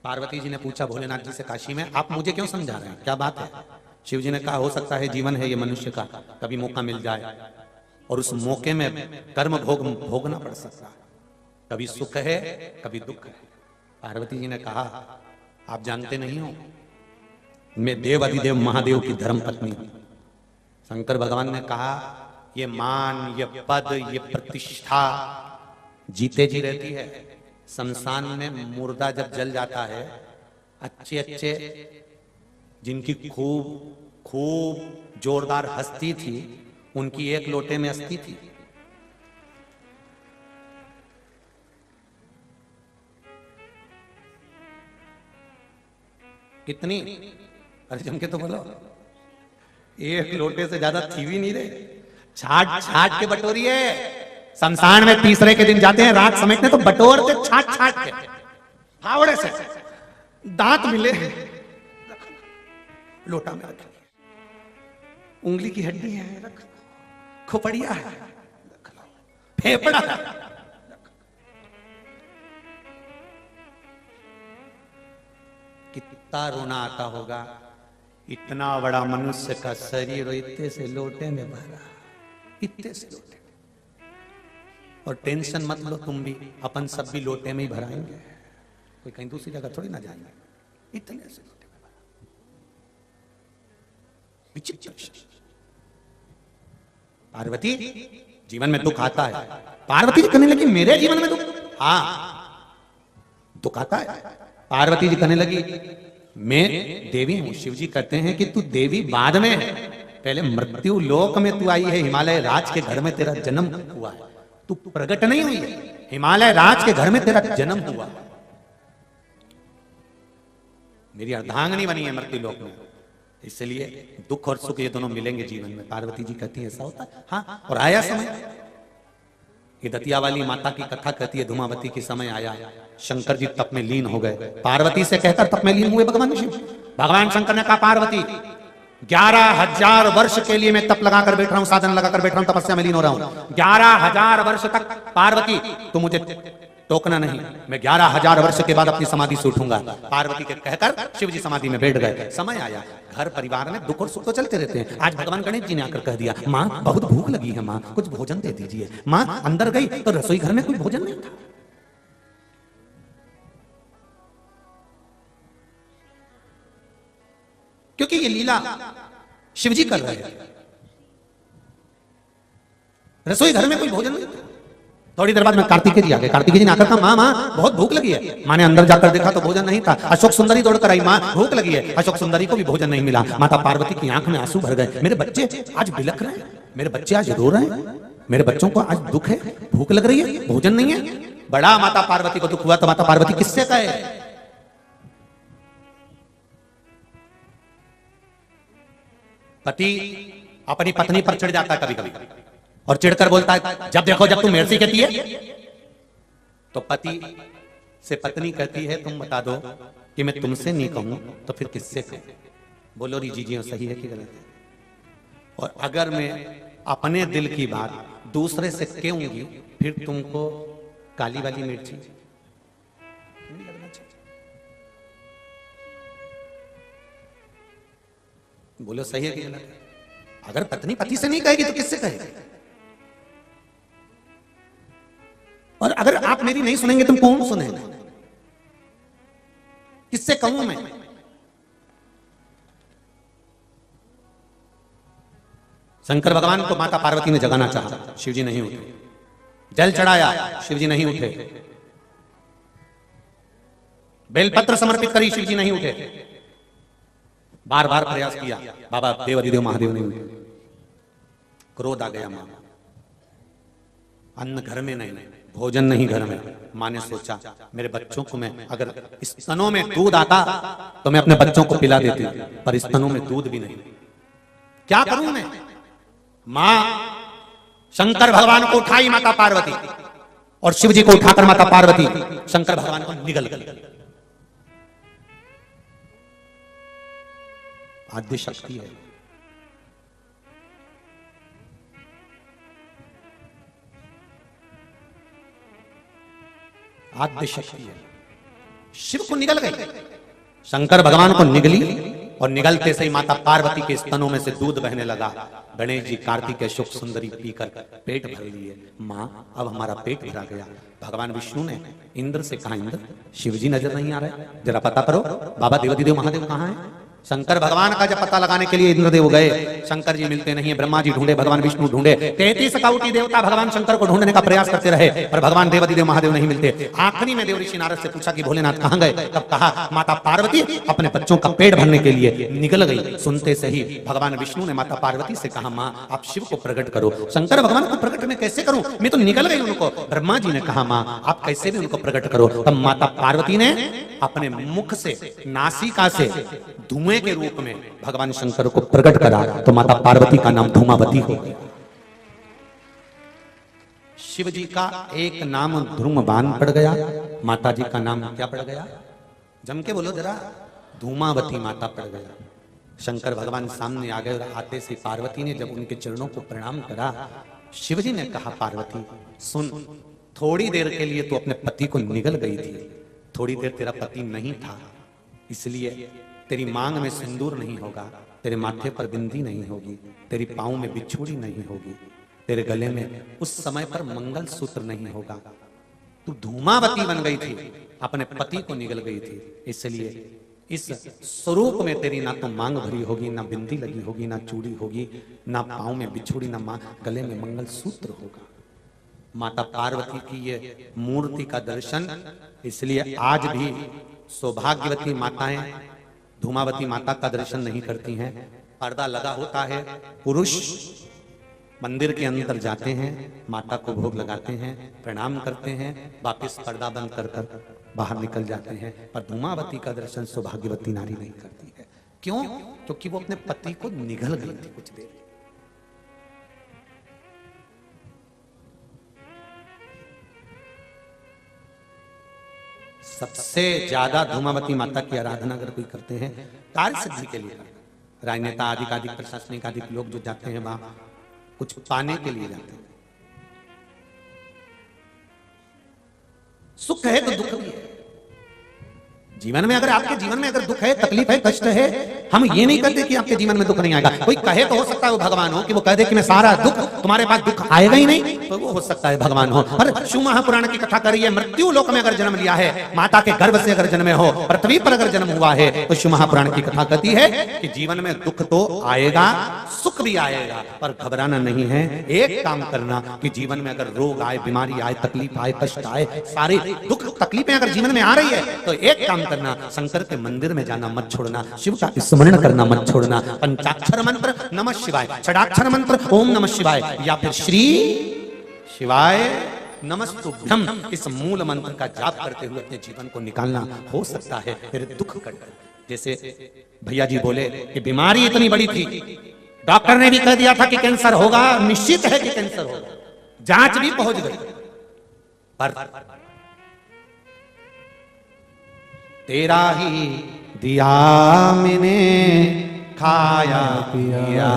पार्वती जी ने पूछा भोलेनाथ जी से काशी में, आप मुझे क्यों समझा रहे हैं, क्या बात है? शिव जी ने कहा, हो सकता है जीवन है ये मनुष्य का, कभी मौका मिल जाए और उस मौके में कर्म भोगना पड़ सकता है, कभी सुख है कभी दुख है। पार्वती जी ने कहा, आप जानते नहीं हो, मैं देव अधिदेव महादेव की धर्म पत्नी हूं। शंकर भगवान ने कहा, ये मान, ये पद, ये प्रतिष्ठा जीते जी रहती है। शमशान में मुर्दा जब जल जाता है, अच्छे अच्छे जिनकी खूब जोरदार हस्ती थी, उनकी एक लोटे में अस्थि थी। कितनी? अरे जम के तो बोलो, एक लोटे से ज्यादा थी भी नहीं रहे, छाट छाट के बटोरी है। शमशान में तीसरे के दिन जाते हैं रात समेटने, तो बटोरते छाट छाट के, फावड़े से, दांत मिले लोटा में रख, उंगली की हड्डी है रख, खोपड़िया है, फेफड़ा है, कितना रोना आता होगा। इतना बड़ा मनुष्य का शरीर और इतने से लोटे में भरा, इतने से लोटे। और टेंशन मत लो तुम भी, अपन सब भी लोटे में ही भराएंगे, कोई कहीं दूसरी जगह थोड़ी ना जाएंगे, इतने से लोटे में भरा। विचित्र। पार्वती जीवन में दुख आता है। पार्वती जी कहने लगी मेरे जीवन में दुख, हाँ दुख आता है। पार्वती जी कहने लगी मैं देवी हूं। शिव जी कहते हैं कि तू देवी बाद में है, पहले मृत्यु लोक में तू आई है, हिमालय राज के घर में तेरा जन्म हुआ है, तू प्रकट नहीं हुई है, हिमालय राज के घर में तेरा जन्म हुआ। मेरी अर्धांगिनी बनी है मृत्यु लोक में, इसलिए दुख और सुख ये दोनों मिलेंगे जीवन में। पार्वती जी कहती है ऐसा होता है, हाँ। और आया समय, ये दतिया वाली माता की कथा कहती है, धूमावती के समय आया, शंकर जी तप में लीन हो गए। पार्वती से कहकर तप में लीन हुए भगवान शिव। भगवान शंकर ने कहा पार्वती 11,000 वर्ष के लिए मैं तप लगाकर बैठ रहा हूं, साधन लगाकर बैठ रहा हूं, तपस्या में लीन हो रहा हूं। 11,000 वर्ष तक पार्वती तू मुझे टोकना नहीं, मैं 11,000 वर्ष के बाद अपनी समाधि से उठूंगा। पार्वती के कहकर शिव जी समाधि में बैठ गए। समय आया, घर परिवार में दुख और सुख तो चलते रहते हैं। आज भगवान गणेश जी ने आकर कह दिया माँ बहुत भूख लगी है, माँ कुछ भोजन दे दीजिए। माँ अंदर गई तो रसोई घर में कोई भोजन नहीं था। क्योंकि ये लीला शिव जी कर रहे हैं। रसोई घर में कोई भोजन नहीं था। थोड़ी देर बाद में कार्तिकेय जी आ गए। कार्तिकेय जी ने आकर कहा माँ माँ बहुत भूख लगी है। माँ ने अंदर जाकर देखा तो भोजन नहीं था। अशोक सुंदरी दौड़कर आई, माँ भूख लगी है। अशोक सुंदरी को भी भोजन नहीं मिला। माता पार्वती की आंख में आंसू भर गए। मेरे बच्चे आज बिलख रहे हैं, मेरे बच्चे आज रो रहे हैं, मेरे बच्चों को आज दुख है, भूख लग रही है, भोजन नहीं है। बड़ा माता पार्वती को दुख हुआ तो माता पार्वती किससे कहे? पति अपनी पत्नी पर चिढ़ जाता है कभी कभी और चिढ़कर बोलता है जब देखो जब तुम मेरे से कहती है, तो पति से पत्नी कहती है तुम बता दो कि मैं तुमसे नहीं कहूं तो फिर किससे कहूं? बोलो री जी सही है कि गलत है? और अगर मैं अपने दिल की बात दूसरे से कहूंगी फिर तुमको काली वाली मिर्ची बोलो सही है कि गलत है? अगर पत्नी पति से नहीं कहेगी तो किससे कहेगी? और अगर आप मेरी नहीं सुनेंगे तुम कौन सुनेगा? किससे कहूं मैं? शंकर भगवान को माता पार्वती ने जगाना चाहा, शिवजी नहीं उठे। जल चढ़ाया, शिवजी नहीं उठे। बेलपत्र समर्पित करी, शिवजी नहीं उठे। बार बार प्रयास किया, बाबा देवाधिदेव महादेव नहीं उठे। क्रोध आ गया मां। अन्न घर में नहीं, भोजन नहीं घर में। मां ने सोचा मेरे बच्चों को मैं अगर स्तनों में दूध आता तो मैं अपने बच्चों को पिला देती, पर स्तनों में दूध भी नहीं, क्या करूं मैं? मां शंकर भगवान को उठाई माता पार्वती, और शिव जी को उठाकर माता पार्वती शंकर भगवान को निगल गई। आद्य शक्ति है। आद्य शक्ति है। शिव को निगल गई, शंकर भगवान को निगली, और निगलते से ही माता पार्वती के स्तनों में से दूध बहने लगा। गणेश जी कार्तिकेय शुक सुंदरी पीकर पेट भर लिए। मां अब हमारा पेट भरा गया। भगवान विष्णु ने इंद्र से कहा इंद्र शिव जी नजर नहीं आ रहे, जरा पता करो बाबा देवाधिदेव महादेव कहां है? शंकर भगवान का जब पता लगाने के लिए इंद्रदेव गए, शंकर जी मिलते नहीं है। ब्रह्मा जी ढूंढे, भगवान विष्णु ढूंढे, 33 कौटी देवता भगवान शंकर को ढूंढने का प्रयास करते रहे, पर भगवान देवाधिदेव महादेव नहीं मिलते। आखिरी में देवऋषि नारद से पूछा कि भोलेनाथ कहां गए? तब कहा माता पार्वती अपने बच्चों का पेट भरने के लिए निकल गई। सुनते से ही भगवान विष्णु ने माता पार्वती से कहा मां आप शिव को प्रकट करो। शंकर भगवान को प्रकट मैं कैसे करूं, मैं तो निकल गई उनको। ब्रह्मा जी ने कहा मां आप कैसे भी उनको प्रकट करो। तब माता पार्वती ने अपने मुख से, नासिका से धुएं के रूप में भगवान शंकर को प्रकट करा, तो माता पार्वती का नाम धूमावती हो गया। शिव जी का एक नाम धूमवान पड़ गया, माता जी का नाम क्या पड़ गया? जम के बोलो जरा, धूमावती माता पड़ गया। शंकर भगवान सामने आ गए, और आते से पार्वती ने जब उनके चरणों को प्रणाम करा, शिव जी ने कहा पार्वती सुन, थोड़ी देर के लिए तू अपने पति को निगल गई थी, थोड़ी देर तेरा पति नहीं था, इसलिए तेरी मांग में सिंदूर नहीं होगा, तेरे माथे पर बिंदी नहीं होगी, तेरी पाँव में बिछुड़ी नहीं होगी, तेरे गले में उस समय पर मंगल सूत्र नहीं होगा। तू धूमावती बन गई थी, अपने पति को निगल गई थी, इसलिए इस स्वरूप में तेरी ना तो मांग भरी होगी, ना बिंदी लगी होगी, ना चूड़ी होगी, ना पाँव में बिछुड़ी, ना गले में मंगलसूत्र होगा। माता पार्वती की ये मूर्ति का दर्शन, इसलिए आज भी सौभाग्यवती माताएं धूमावती माता का दर्शन नहीं करती हैं। पर्दा लगा होता है, पुरुष मंदिर के अंदर जाते हैं, माता को भोग लगाते हैं, प्रणाम करते हैं, वापस पर्दा बंद कर कर बाहर निकल जाते हैं। पर धूमावती का दर्शन सौभाग्यवती नारी नहीं करती है। क्यों? क्योंकि वो अपने पति को निगल गई थी कुछ देर। सबसे ज्यादा धूमावती माता की आराधना अगर कोई करते हैं कार्य सिद्धि के लिए, राजनेता आदि प्रशासनिक आदि लोग जो जाते हैं वहां कुछ पाने के लिए जाते हैं। सुख है तो दुख भी है जीवन में। अगर आपके जीवन में अगर दुख है, तकलीफ है, कष्ट है, हम ये नहीं कहते कि आपके जीवन में दुख नहीं आएगा। कोई कहे तो हो सकता है वो भगवान हो, कि वो कह दे कि मैं सारा दुख, तुम्हारे पास दुख आएगा ही नहीं, तो वो हो सकता है भगवान हो। पर शिव महापुराण की कथा करिए, मृत्यु लोक में अगर जन्म लिया है, माता के गर्भ से अगर जन्मे हो, पृथ्वी पर अगर जन्म हुआ है, तो शिव महापुराण की कथा कहती है कि जीवन में दुख तो आएगा, सुख भी आएगा, पर घबराना नहीं है। एक काम करना कि जीवन में अगर रोग आए, बीमारी आए, तकलीफ आए, कष्ट आए, सारे दुख तकलीफें अगर जीवन में आ रही है, तो एक काम करना, शंकर के मंदिर में जाना मत छोड़ना, शिव का स्मरण करना मत छोड़ना। पंचाक्षर मंत्र नमः शिवाय, षडाक्षर मंत्र ओम नमः शिवाय, या फिर श्री शिवाय नमस्तुभ्यम, इस मूल मंत्र का जाप करते हुए अपने जीवन को निकालना हो सकता है। फिर दुख कट, जैसे भैया जी बोले कि बीमारी इतनी बड़ी थी, डॉक्टर ने भी कह दिया था कि कैंसर होगा, निश्चित है कि कैंसर होगा, जांच भी पहुंच गई, पर तेरा ही दिया मैंने खाया पिया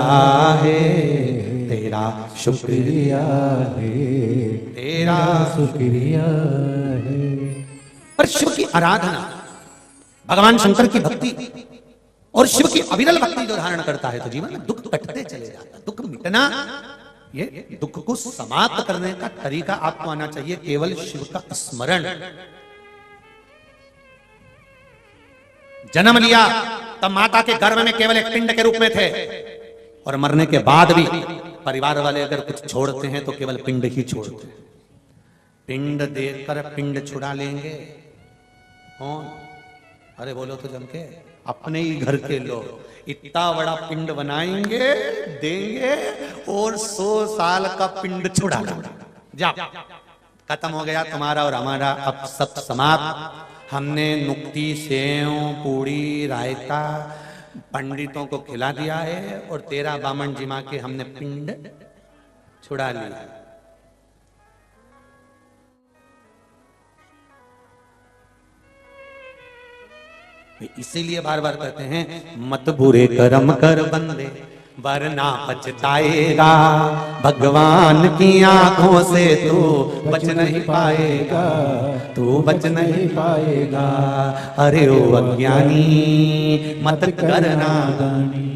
है, तेरा शुक्रिया है, तेरा शुक्रिया है। पर शिव की आराधना, भगवान शंकर की भक्ति और शिव की अविरल भक्ति जो धारण करता है, तो जीवन में दुख कटते चले जाता है। दुख मिटना, ये दुख को समाप्त करने का तरीका आपको आना चाहिए, केवल शिव का स्मरण। जन्म लिया तब माता के गर्भ में केवल एक पिंड के रूप में थे, और मरने के बाद भी परिवार वाले अगर कुछ छोड़ते हैं तो केवल पिंड ही छोड़ते हैं। पिंड देकर पिंड छुड़ा लेंगे कौन? अरे बोलो तो जम के, अपने ही घर के लोग इतना बड़ा पिंड बनाएंगे, देंगे, और 100 साल का पिंड छुड़ा लेंगे। जा, खत्म हो गया तुम्हारा और हमारा, अब सब समाप्त। हमने नुक्ति, सेव, पूड़ी, रायता पंडितों को खिला दिया है, और तेरा बामन जिमा के हमने पिंड छुड़ा लिया। इसीलिए बार बार कहते हैं, मत बुरे कर्म कर बंदे वरना पछताएगा, भगवान की आंखों से तू बच नहीं पाएगा, तू बच नहीं पाएगा। अरे ओ अज्ञानी मत करना दानी,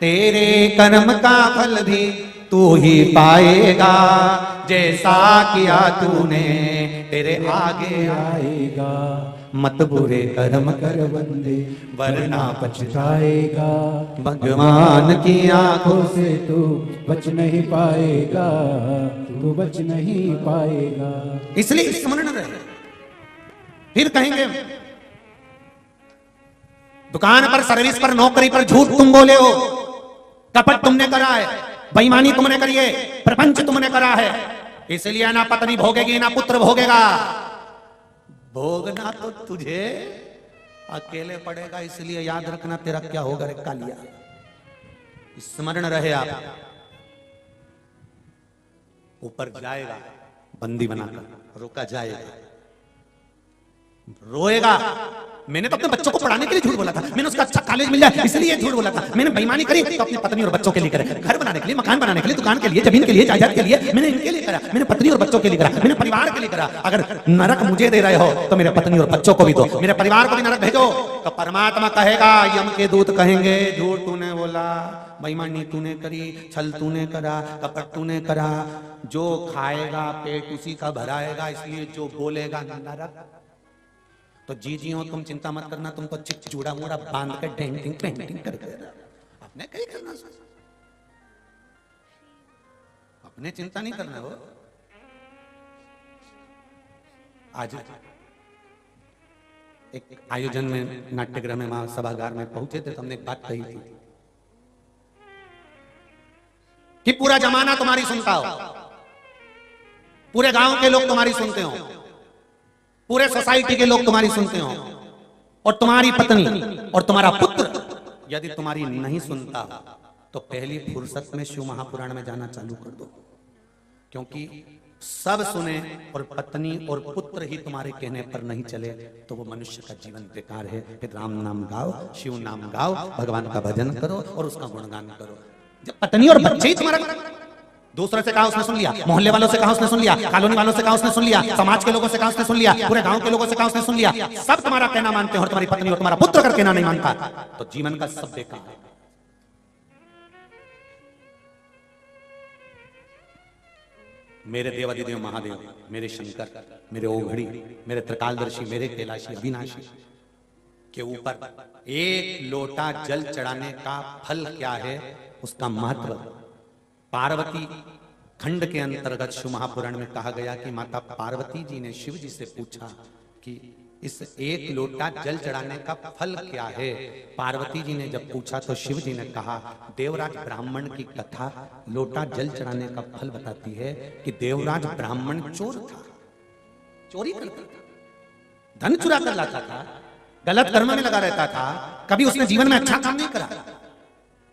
तेरे कर्म का फल भी तू ही पाएगा, जैसा किया तूने तेरे आगे आएगा। मत बुरे कर्म कर बंदे वरना पछताएगा, भगवान की आंखों से तू बच नहीं पाएगा, तू बच नहीं पाएगा। इसलिए स्मरण रहे। फिर कहेंगे दुकान पर, सर्विस पर, नौकरी पर झूठ तुम बोले हो, कपट तुमने करा है, बेईमानी तुमने करी है, प्रपंच तुमने करा है, इसलिए ना पत्नी भोगेगी ना पुत्र भोगेगा। भोगना तो तुझे अकेले पड़ेगा, इसलिए याद रखना तेरा क्या होगा रे कालिया। स्मरण रहे आप। ऊपर जाएगा बंदी बनाकर, रोका जाएगा, रोएगा। मैंने तो अपने बच्चों को पढ़ाने के लिए झूठ बोला था, मैंने उसका अच्छा कॉलेज मिल जाए इसलिए झूठ बोला था, मैंने बेईमानी करी तो अपनी पत्नी और बच्चों के लिए करा, घर बनाने के लिए, मकान बनाने के लिए, दुकान के लिए, जमीन के लिए, जायदाद के लिए, मैंने इनके लिए करा, मैंने पत्नी और बच्चों के लिए करा, मैंने परिवार के लिए करा। अगर नरक मुझे दे रहे हो तो मेरे पत्नी और बच्चों को भी दो, मेरे परिवार को भी नरक भेजो। तो परमात्मा कहेगा, यम के दूत कहेंगे, झूठ तूने बोला, बेईमानी तूने करी, छल तूने करा, कपट तूने करा, जो खाएगा पेट उसी का भराएगा, इसलिए जो बोलेगा नरक। तो जी हो, तुम चिंता मत करना, तुम तो चिक चूड़ा मूड़ा बांध के डेंटिंग पेंटिंग करके अपने कहीं करना, अपने चिंता नहीं करना। वो आज एक आयोजन में नाट्यगृह में महासभागार में पहुंचे थे तो हमने एक बात कही थी कि पूरा जमाना तुम्हारी सुनता हो, पूरे गांव के लोग तुम्हारी सुनते हो, पूरे सोसाइटी के लोग तुम्हारी सुनते हो, और तुम्हारी पत्नी और तुम्हारा पुत्र यदि तुम्हारी नहीं सुनता तो पहली फुर्सत में शिव महापुराण में जाना चालू कर दो, क्योंकि सब सुने और पत्नी और पुत्र ही तुम्हारे कहने पर नहीं चले तो वो मनुष्य का जीवन बेकार है। फिर राम नाम गाओ, शिव नाम गाओ, भगवान का भजन करो और उसका गुणगान करो। जब पत्नी और बच्चे ही तुम्हारा, दूसरे से कहा उसने सुन लिया, मोहल्ले वालों से कहा उसने सुन लिया, कॉलोनी वालों से कहा उसने सुन लिया, समाज के लोगों से कहा उसने सुन लिया, पूरे गांव के लोगों से कहा उसने सुन लिया, सब तुम्हारा कहना मानते हैं और तुम्हारी पत्नी और तुम्हारा पुत्र का कहना नहीं मानता, तो जीवन का सब बेकार है। मेरे देवादिदेव महादेव, मेरे शंकर, मेरे ओघड़ी, मेरे त्रिकालदर्शी, मेरे कैलाशी अविनाशी के ऊपर एक लोटा जल चढ़ाने का फल क्या है, उसका महत्व पार्वती खंड के अंतर्गत शिव महापुराण में कहा गया कि माता पार्वती जी ने शिव जी से पूछा कि इस एक लोटा जल चढ़ाने का फल क्या है। पार्वती जी ने जब पूछा तो शिव जी ने कहा, देवराज ब्राह्मण की कथा लोटा जल चढ़ाने का फल बताती है कि देवराज ब्राह्मण चोर था, चोरी करता था, धन चुरा कर लाता था, गलत कर्म में लगा रहता था, कभी उसने जीवन में अच्छा काम नहीं करा।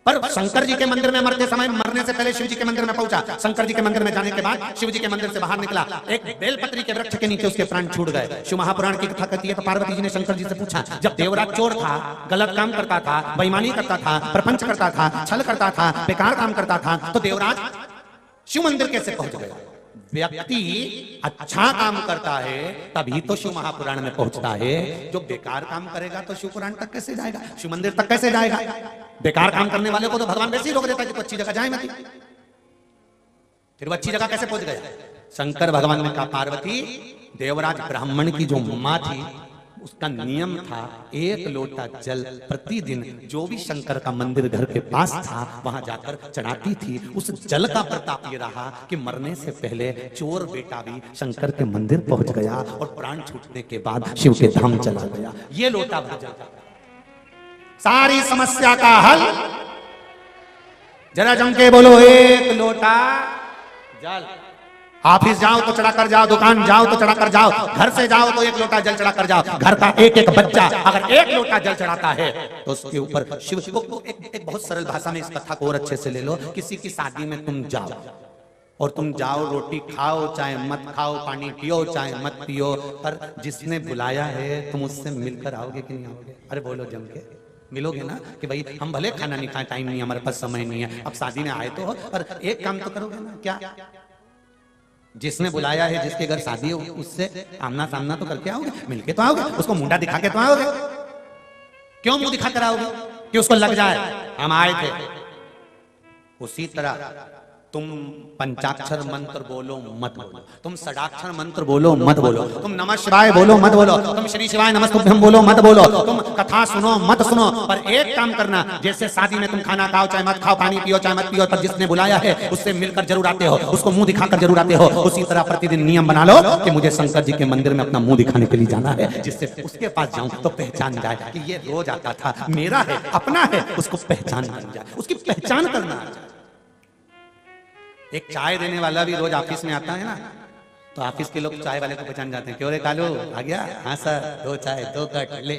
पर शंकर जी के मंदिर में मरते समय, मरने से पहले शिव जी के मंदिर में पहुंचा, शंकर जी के मंदिर में जाने के बाद शिव जी के मंदिर से बाहर निकला, एक बेलपत्री के वृक्ष के नीचे उसके प्राण छूट गए। शिव महापुराण की कथा कहती है तो पार्वती जी ने शंकर जी से पूछा, जब देवराज चोर था, गलत काम करता था, बेईमानी करता था, प्रपंच करता था, छल करता था, बेकार काम करता था, तो देवराज शिव मंदिर कैसे पहुंच गया? व्यक्ति अच्छा काम करता है तभी तो शिव महापुराण में पहुंचता है। जो बेकार काम करेगा तो शिव पुराण तक कैसे जाएगा, शिव मंदिर तक कैसे जाएगा? बेकार काम करने वाले को तो भगवान वैसे ही रोक देता है कि तो अच्छी जगह जाए मत। फिर वो अच्छी जगह कैसे पहुंच गया? शंकर भगवान ने कहा, पार्वती देवराज ब्राह्मण की जो मां थी उसका नियम था एक लोटा जल प्रतिदिन जो भी शंकर का मंदिर घर के पास था वहां जाकर चढ़ाती थी। उस जल का प्रताप ये रहा कि मरने से पहले चोर बेटा भी शंकर के मंदिर पहुंच गया और प्राण छूटने के बाद शिव के धाम चला गया। ये लोटा भर जल, सारी समस्या का हल। जरा जम के बोलो, एक लोटा जल। ऑफिस जाओ तो चढ़ा कर जाओ, दुकान जाओ तो चढ़ा कर जाओ, घर से जाओ तो एक लोटा जल चढ़ा कर जाओ। घर का एक एक बच्चा अगर एक लोटा जल चढ़ाता है तो उसके ऊपर शिव को एक बहुत सरल भाषा में इस कथा को और अच्छे से ले लो। किसी की शादी में तुम जाओ और तुम जाओ, रोटी खाओ चाहे मत खाओ, पानी पियो चाहे मत पियो, पर जिसने बुलाया है तुम उससे मिलकर आओगे कि नहीं आओगे? अरे बोलो जम के, मिलोगे ना? कि भाई हम भले खाना नहीं खाए, टाइम नहीं, हमारे पास समय नहीं है, अब शादी में आए तो हो, पर एक काम तो करोगे ना? क्या? जिसने बुलाया है, जिसके घर शादी हो, उससे आमना सामना तो करके आओगे, मिलके तो आओगे, उसको मुंडा दिखा के तो आओगे। क्यों मुंह दिखा कर आओगे? कि उसको लग जाए हम आए थे। उसी तरह तुम पंचाक्षर मंत्र बोलो मत बोलो, तुम षडाक्षर मंत्र बोलो मत बोलो, तुम नमः शिवाय बोलो मत बोलो, तुम श्री शिवाय नमस्तुभ्यम बोलो मत बोलो, तुम कथा सुनो मत सुनो, पर एक काम करना, जैसे शादी में तुम खाना खाओ चाहे मत खाओ, पानी पियो चाहे मत पियो, पर जिसने बुलाया है उससे मिलकर जरूर आते हो, उसको मुंह दिखाकर जरूर आते हो। उसी तरह प्रतिदिन नियम बना लो कि मुझे शंकर जी के मंदिर में अपना मुंह दिखाने के लिए जाना है, जिससे उसके पास जाऊं तो पहचान जाए कि ये रोज आता था, मेरा है, अपना है, उसको पहचान बन जाए, उसकी पहचान करना आ जाए। एक चाय देने वाला भी रोज ऑफिस में आता है ना, तो ऑफिस के लोग चाय वाले को पहचान जाते हैं, क्यों रे कालू आ गया? हाँ सर, 2 चाय 2 कट ले।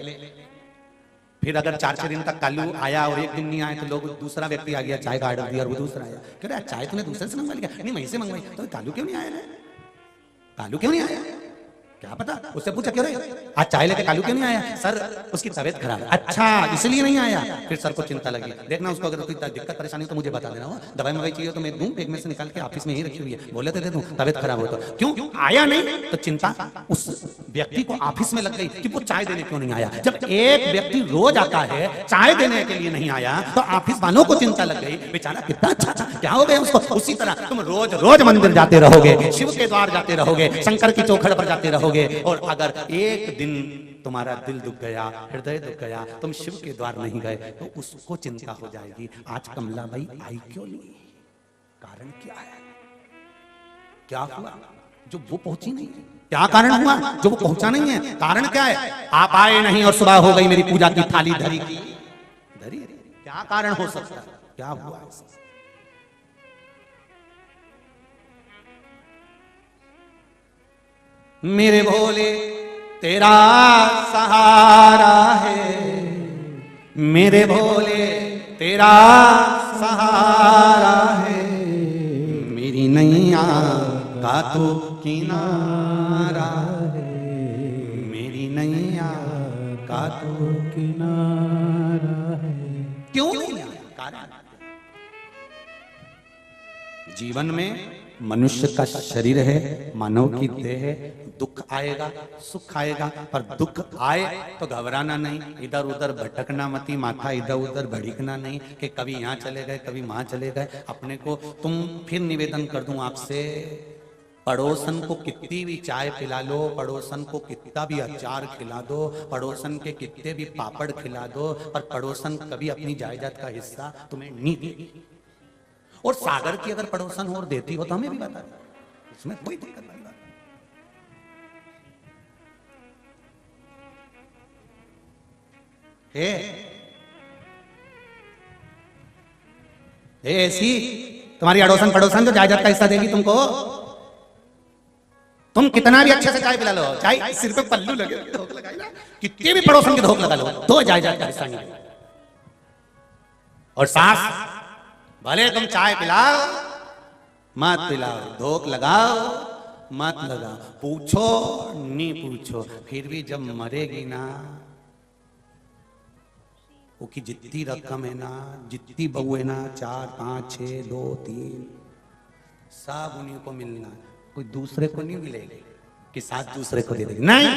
फिर अगर 4-6 दिन तक कालू आया और एक दिन नहीं आया तो लोग, दूसरा व्यक्ति आ गया, चाय का ऑर्डर दिया और वो दूसरा आया, क्यों रे चाय तूने दूसरे से मंगवा लिया? नहीं मैं से मंगवाई। तो कालू क्यों नहीं आया रे? कालू क्यों नहीं आया? क्या पता, उससे पूछा क्यों रे आज चाय लेके कालू क्यों नहीं आया? सर उसकी तबीयत खराब है। अच्छा इसलिए नहीं आया? फिर सर को चिंता लगी, देखना उसको अगर कोई दिक्कत परेशानी तो मुझे बता देना, हो दवाई मंगाई चाहिए तो मैं दूं, बैग में से निकाल के ऑफिस में ही रखी हुई है, बोले तो दे दूं, तबीयत खराब हो तो। क्यों आया नहीं? तो चिंता उस व्यक्ति को ऑफिस में लग गई कि वो चाय देने क्यों नहीं आया। जब एक व्यक्ति रोज आता है चाय देने के लिए नहीं आया तो ऑफिस वालों को चिंता लग गई, बेचारा कितना अच्छा क्या हो गया उसको। उसी तरह तुम रोज रोज मंदिर जाते रहोगे, शिव के द्वार जाते रहोगे, शंकर की चौखट पर जाते रहोगे, और अगर एक दिन तुम्हारा दिल दुख गया, हृदय दुख गया, तुम शिव के द्वार नहीं गए तो उसको चिंता हो जाएगी। आज कमलाबाई आई क्यों नहीं? कारण क्या है? क्या हुआ जो वो पहुंची नहीं? क्या कारण हुआ जो वो पहुंचा नहीं है? कारण क्या है? आप आए नहीं और सुबह हो गई, मेरी पूजा की थाली धरी की धरी। क्या कारण हो सकता है? क्या हुआ? मेरे भोले तेरा सहारा है, मेरे भोले तेरा सहारा है, मेरी नैया का तो किनारा है, मेरी नैया का तो किनारा है। क्यों नहीं आया? कारण जीवन में मनुष्य का शरीर है, मानव की देह है, दुख आएगा सुख आएगा, पर दुख आए तो घबराना नहीं, इधर उधर भटकना मती, माथा इधर उधर भड़कना नहीं कि कभी यहाँ चले गए कभी वहां चले गए। अपने को तुम फिर निवेदन कर दूं आपसे, पड़ोसन को कितनी भी चाय पिला लो, पड़ोसन को कितना भी अचार खिला दो, पड़ोसन के कितने भी पापड़ खिला दो, पर पड़ोसन कभी अपनी जायदाद का हिस्सा तुम्हें नहीं देगी। और सागर की अगर पड़ोसन हो और देती हो तो हमें भी बता, इसमें कोई दिक्कत नहीं। ऐसी तुम्हारी अड़ोसन पड़ोसन जो जायदाद का हिस्सा देगी तुमको, तुम कितना भी अच्छे से चाय पिला लो, चाय सिर पे पल्लू लगे धोख लगाई ना, कितने भी पड़ोसन की धोख लगा लो तो जायदाद का हिस्सा नहीं। और सास भले तुम चाय पिलाओ मत पिलाओ, धोख लगाओ मत लगाओ, पूछो नहीं पूछो, फिर भी जब मरेगी ना, वो की जितनी रकम है ना, जितनी बहू है ना, 4 5 6 2 3 सब उन्हीं को मिलना, कोई दूसरे को नहीं मिलेगी कि साथ दूसरे को दे देगी। नहीं,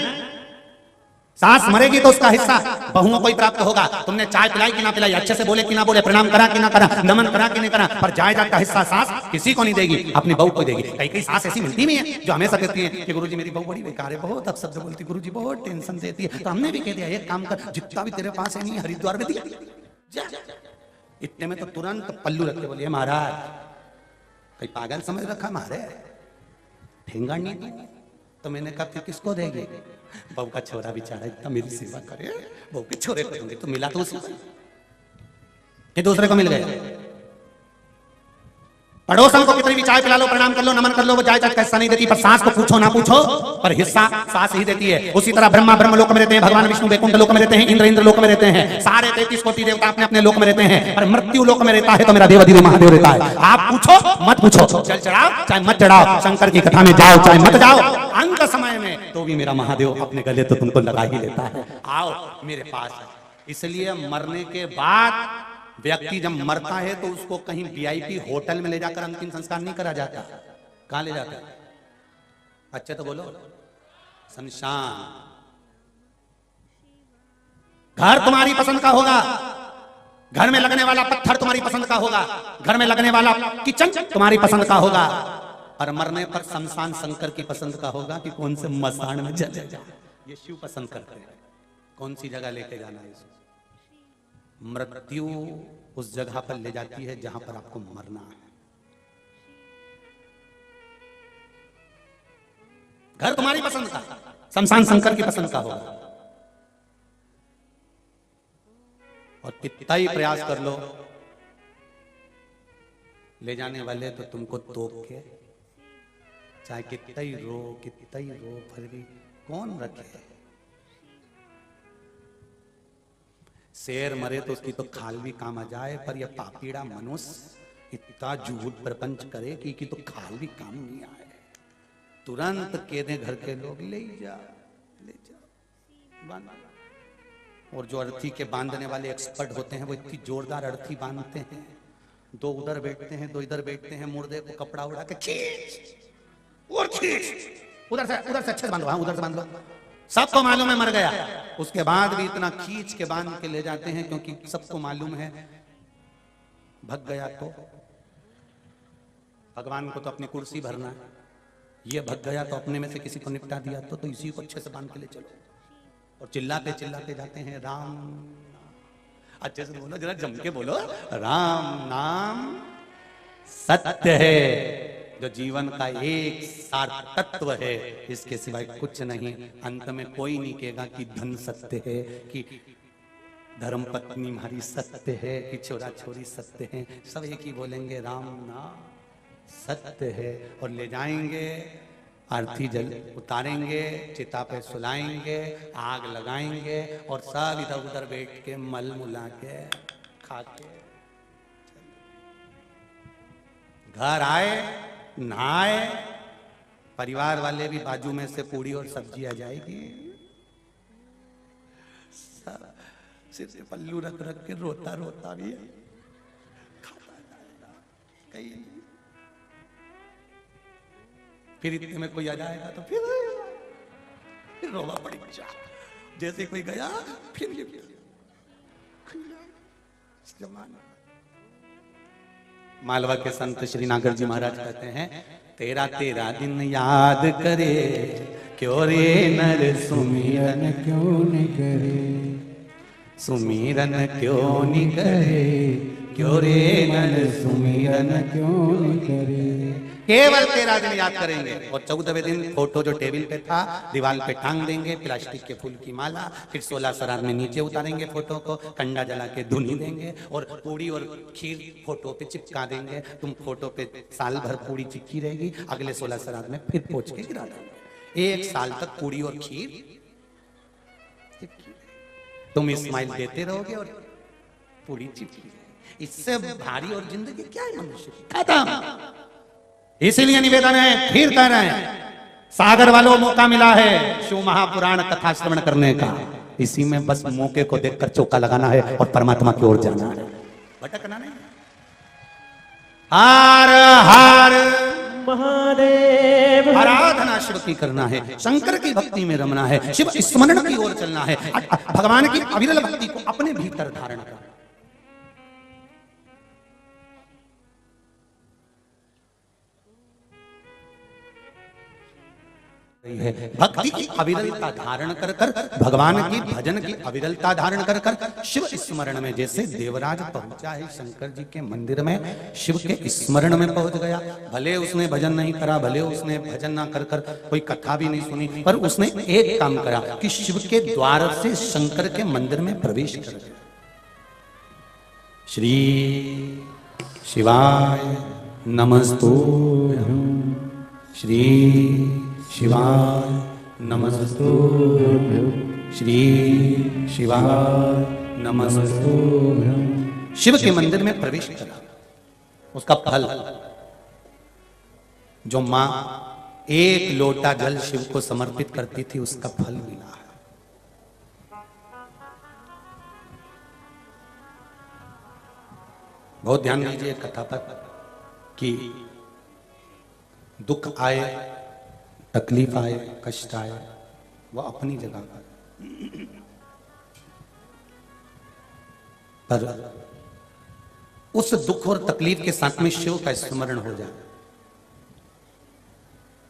सास मरेगी तो उसका हिस्सा बहुओं को ही प्राप्त होगा। तुमने चाय पिलाई कि ना पिलाई, अच्छे से बोले कि ना बोले, प्रणाम करा कि ना करा, नमन करा कि नहीं करा, पर जायदाद का हिस्सा सास किसी को नहीं देगी, अपनी बहू को देगी। कई कई सास ऐसी मिलती भी है जो हमेशा कहती है कि गुरुजी मेरी बहू बड़ी बेकार है, बहुत अपशब्द बोलती, गुरुजी बहुत टेंशन देती है। तो हमने भी कह दिया एक काम कर, जितना भी तेरे पास है नहीं हरिद्वार में दिया जा। इतने में तो तुरंत पल्लू रख के बोलिए महाराज कहीं पागल समझ रखा मारे, ठेंगा नहीं। तो मैंने कहा फिर किसको देगी? बहू का छोरा बेचारा इतना मेरी सेवा करे, बहू के छोरे को दूंगी। तो मिला तो उसको, ये दूसरे को मिल गए। पड़ोसन को कितनी भी चाय पिला लो, प्रणाम कर लो, नमन कर लो, वो जायदाद का हिस्सा नहीं देती, पर सास को पूछो ना पूछो पर हिस्सा सास ही देती है। उसी तरह ब्रह्मा ब्रह्म लोक में रहते हैं, भगवान विष्णु वैकुंठ लोक में रहते हैं, इंद्र इंद्र लोक में रहते हैं, सारे 33 कोटि देवता अपने अपने लोक में रहते हैं, पर मृत्यु लोक में रहता है तो मेरा देवाधिदेव महादेव रहता है। आप पूछो मत पूछो, जल चढ़ाओ चाहे मत चढ़ाओ, शंकर की कथा में जाओ चाहे मत जाओ, अंत समय में तो भी मेरा महादेव अपने गले तो तुमको लगा ही लेता है। आओ मेरे पास। इसलिए मरने के बाद व्यक्ति जब मरता है तो उसको कहीं वीआईपी होटल में ले जाकर अंतिम संस्कार नहीं करा जाता। कहां ले जाता? अच्छा तो बोलो, शमशान। घर तुम्हारी पसंद का होगा, घर में लगने वाला पत्थर तुम्हारी पसंद का होगा, घर में लगने वाला किचन तुम्हारी पसंद का होगा, और मरने पर शमशान शंकर की पसंद का होगा कि कौन से मसान में जले जाए। ये शिव पसंद करते हैं कौन सी जगह लेके जाना है इसको। मृत्यु उस जगह पर ले जाती है जहां पर आपको मरना है। घर तुम्हारी पसंद का, शमशान शंकर की पसंद का होगा। और कितना ही प्रयास कर लो, ले जाने वाले तो तुमको तोप के, चाहे कितना ही रो फिर भी कौन रखे। शेर मरे तो उसकी तो खाल भी काम आ जाए, पर यह पापीड़ा मनुष्य इतना झूठ प्रपंच करे कि तो खाल भी काम नहीं आए। तुरंत कह दे घर के लोग ले जा बांध। और जो अर्थी के बांधने वाले एक्सपर्ट होते हैं वो इतनी जोरदार अर्थी बांधते हैं, 2 उधर बैठते हैं 2 इधर बैठते हैं, मुर्दे को कपड़ा उड़ा के खींच और खींच, उधर से अच्छे से बांधो, हाँ उधर से बांध लो, सबको मालूम है मर गया। उसके बाद भी इतना खींच के बांध के ले जाते हैं क्योंकि सबको मालूम है भग गया तो भगवान को तो अपनी कुर्सी भरना है, ये भग गया तो अपने में से किसी को निपटा दिया तो इसी को अच्छे से बांध के ले चलो। और चिल्लाते चिल्लाते जाते हैं राम। अच्छे से बोलो, जरा जम के बोलो, राम नाम सत्य है, जो जीवन का एक सार तत्व है, इसके सिवाय कुछ नहीं। अंत में कोई नहीं कहेगा कि धन सत्य है, कि धर्म पत्नी हमारी सत्य है, कि छोरा छोरी सत्य है। सब एक ही बोलेंगे राम नाम सत्य है। और ले जाएंगे, आरती जल उतारेंगे, चिता पे सुलाएंगे, आग लगाएंगे और सब इधर उधर बैठ के मल मुला के खा के घर आए, नहाए, परिवार वाले भी बाजू में से पूड़ी और सब्जी आ जाएगी, सिर से पल्लू रख रख के रोता रोता भी है, खाता जाएगा कहीं। फिर इतने में कोई आ जाएगा तो फिर रोवा पड़ी बच्चा, जैसे कोई गया फिर जमाना। मालवा के संत श्री नागर जी महाराज कहते हैं, तेरा तेरा दिन याद करे, क्यों रे नर सुमिरन क्यों नहीं करे, सुमिरन क्यों नहीं करे, क्यों रे नर सुमिरन क्यों नहीं करे। केवल 13 दिन याद करेंगे और 14वें दिन फोटो जो टेबल पे था दीवार पे टांग देंगे, प्लास्टिक के फूल की माला। फिर 16 श्राद्ध में नीचे उतारेंगे फोटो को, कंडा जला के धुनी देंगे और पूड़ी और खीर फोटो पे चिपका देंगे। तुम फोटो पे साल भर पूड़ी चिपकी रहेगी, अगले 16 श्राद्ध में फिर पोंछ के गिरा देंगे। 1 साल तक पूड़ी और खीर तुम स्माइल देते रहोगे और पूरी चिपकी रहेगी। इससे भारी और जिंदगी क्या है मनुष्य की, खत्म। इसीलिए निवेदन है, फिर कह रहे हैं, सागर वालों मौका मिला है शिव महापुराण कथा श्रवण करने का। इसी में बस मौके को देखकर चौका लगाना है और परमात्मा की ओर जाना है, भटकना नहीं। हार हार महादेव, आराधना शिव की करना है, शंकर की भक्ति में रमना है, शिव स्मरण की ओर चलना है, भगवान की अविरल भक्ति को अपने भीतर धारण करना है। भक्ति की अविरलता धारण कर कर, भगवान की भजन की अविरलता धारण कर कर, शिव स्मरण में, जैसे देवराज पहुंचा है शंकर जी के मंदिर में, शिव के स्मरण में पहुंच गया। भले उसने भजन नहीं करा, भले उसने भजन ना कर कर कोई कथा भी नहीं सुनी, पर उसने एक काम करा कि शिव के द्वार से शंकर के मंदिर में प्रवेश कर गया। श्री शिवाय नमस्तुभ्यं, श्री शिवाय नमस्तुभ्यं, श्री शिवाय नमस्तुभ्यं। शिव के मंदिर में प्रवेश करा, उसका फल जो मां 1 लोटा जल शिव को समर्पित करती थी, उसका फल मिला है। बहुत ध्यान दीजिए कथा पर कि दुख आए, तकलीफ आए, कष्ट आए, वह अपनी जगह पर उस दुख और तकलीफ के साथ में शिव का स्मरण हो जाए।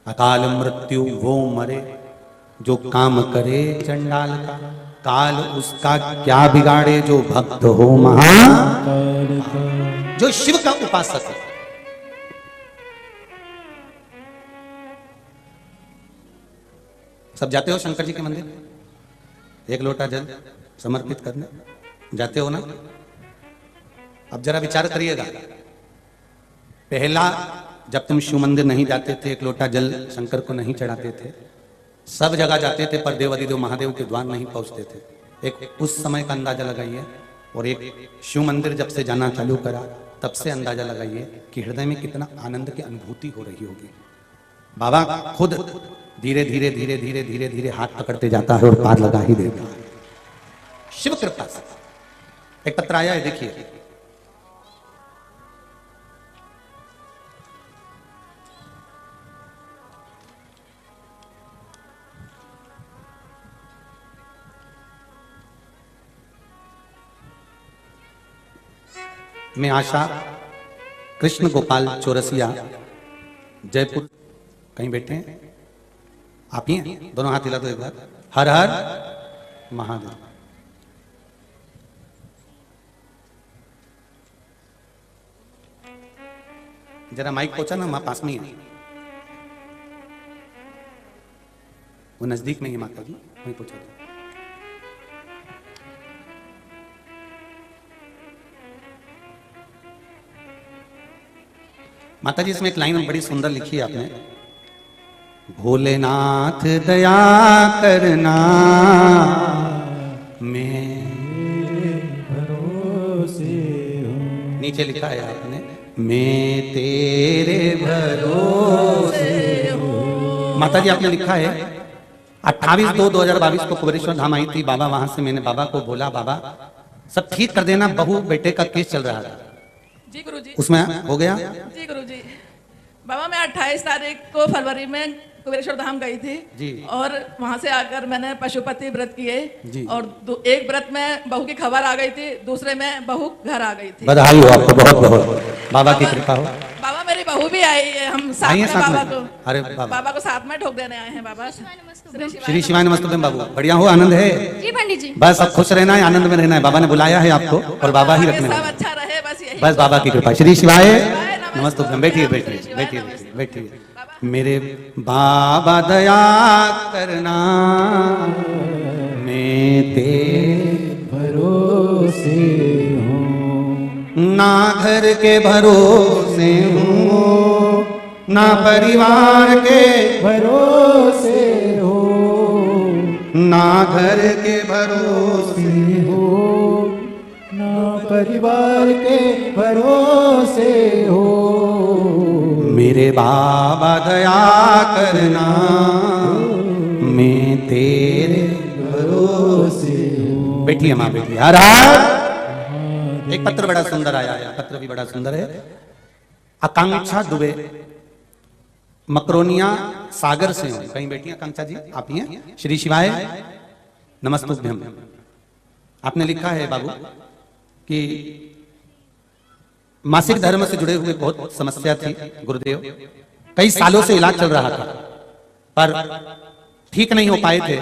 अकाल मृत्यु वो मरे जो काम करे चंडाल का, काल उसका क्या बिगाड़े जो भक्त हो महाकाल का। जो शिव का उपासक है, सब जाते हो शंकर जी के मंदिर, 1 लोटा जल समर्पित करने जाते हो ना? अब जरा विचार करिएगा, पहला जब तुम शिव मंदिर नहीं जाते थे, 1 लोटा जल शंकर को नहीं चढ़ाते थे, सब जगह जाते थे पर देवाधिदेव महादेव के द्वार नहीं पहुंचते थे। एक उस समय का अंदाजा लगाइए, और एक शिव मंदिर जब से जाना चालू करा तब से अंदाजा लगाइए कि हृदय में कितना आनंद की अनुभूति हो रही होगी। बाबा खुद धीरे धीरे धीरे धीरे धीरे धीरे हाथ पकड़ते जाता है और पार लगा ही देता है, शिव कृपा से। एक पत्र आया है, देखिए। मैं आशा कृष्ण गोपाल चौरसिया, जयपुर, कहीं बैठे हैं आप? ही हैं? दोनों हाथ हिला दो एक बार। हर हर महादेव। जरा माइक पहुंचा ना, मां पास में ही है, वो नजदीक में ही माता जी, वहीं पहुंचा दो। माता जी इसमें एक लाइन बड़ी सुंदर लिखी है आपने, भोलेनाथ दया करना मैं भरोसे हो। नीचे लिखा है आपने, मैं तेरे भरोसे हो। माता जी आपने लिखा है 28/2/2022 को कुबेरेश्वर धाम आई थी बाबा, वहां से मैंने बाबा को बोला बाबा सब ठीक कर देना, बहू बेटे का केस चल रहा था। जी गुरुजी। उसमें हो गया? जी गुरुजी। बाबा मैं 28 तारीख को फरवरी में कुबेरेश्वर धाम गई थी जी। और वहां से आकर मैंने पशुपति व्रत किए जी। और एक व्रत में बहू की खबर आ गई थी, दूसरे में बहू घर आ गई थी। बधाई हो आपको, बहुत बहुत बाबा की कृपा हो। बाबा मेरी बहू भी आई है, हम साथ आई में हैं साथ बाबा में? को, अरे बाबा को साथ में ठोक देने आए हैं बाबा। श्री शिवाय नमस्तुभ्यं बाबू, बढ़िया हो, आनंद है? जी पंडित जी। बस अब खुश रहना है, आनंद में रहना है, बाबा ने बुलाया है आपको और बाबा ही रखने सब वाले। अच्छा रहे बस यही। बस बाबा की कृपा। श्री शिवाय नमस्तुभ्यं। बैठिए बैठिए बैठिए बैठिए। मेरे बाबा दया करना मैं तेरे भरोसे हो। ना घर के भरोसे हूँ, ना परिवार के भरोसे हो। ना घर के भरोसे हो ना परिवार के भरोसे हो। मेरे बाबा दया करना मैं तेरे भरोसे हो। बैठिए माँ बैठिए। हर हर। एक पत्र बड़ा सुंदर आया है, पत्र भी बड़ा सुंदर है। आकांक्षा दुबे, मकरोनिया सागर से हूं। कहीं बैठी आकांक्षा जी? आप ही हैं? श्री शिवाय नमस्तुभ्यं। आपने लिखा है बाबू कि मासिक धर्म से जुड़े हुए बहुत समस्या थी गुरुदेव, कई सालों से इलाज चल रहा था पर ठीक नहीं हो पाए थे।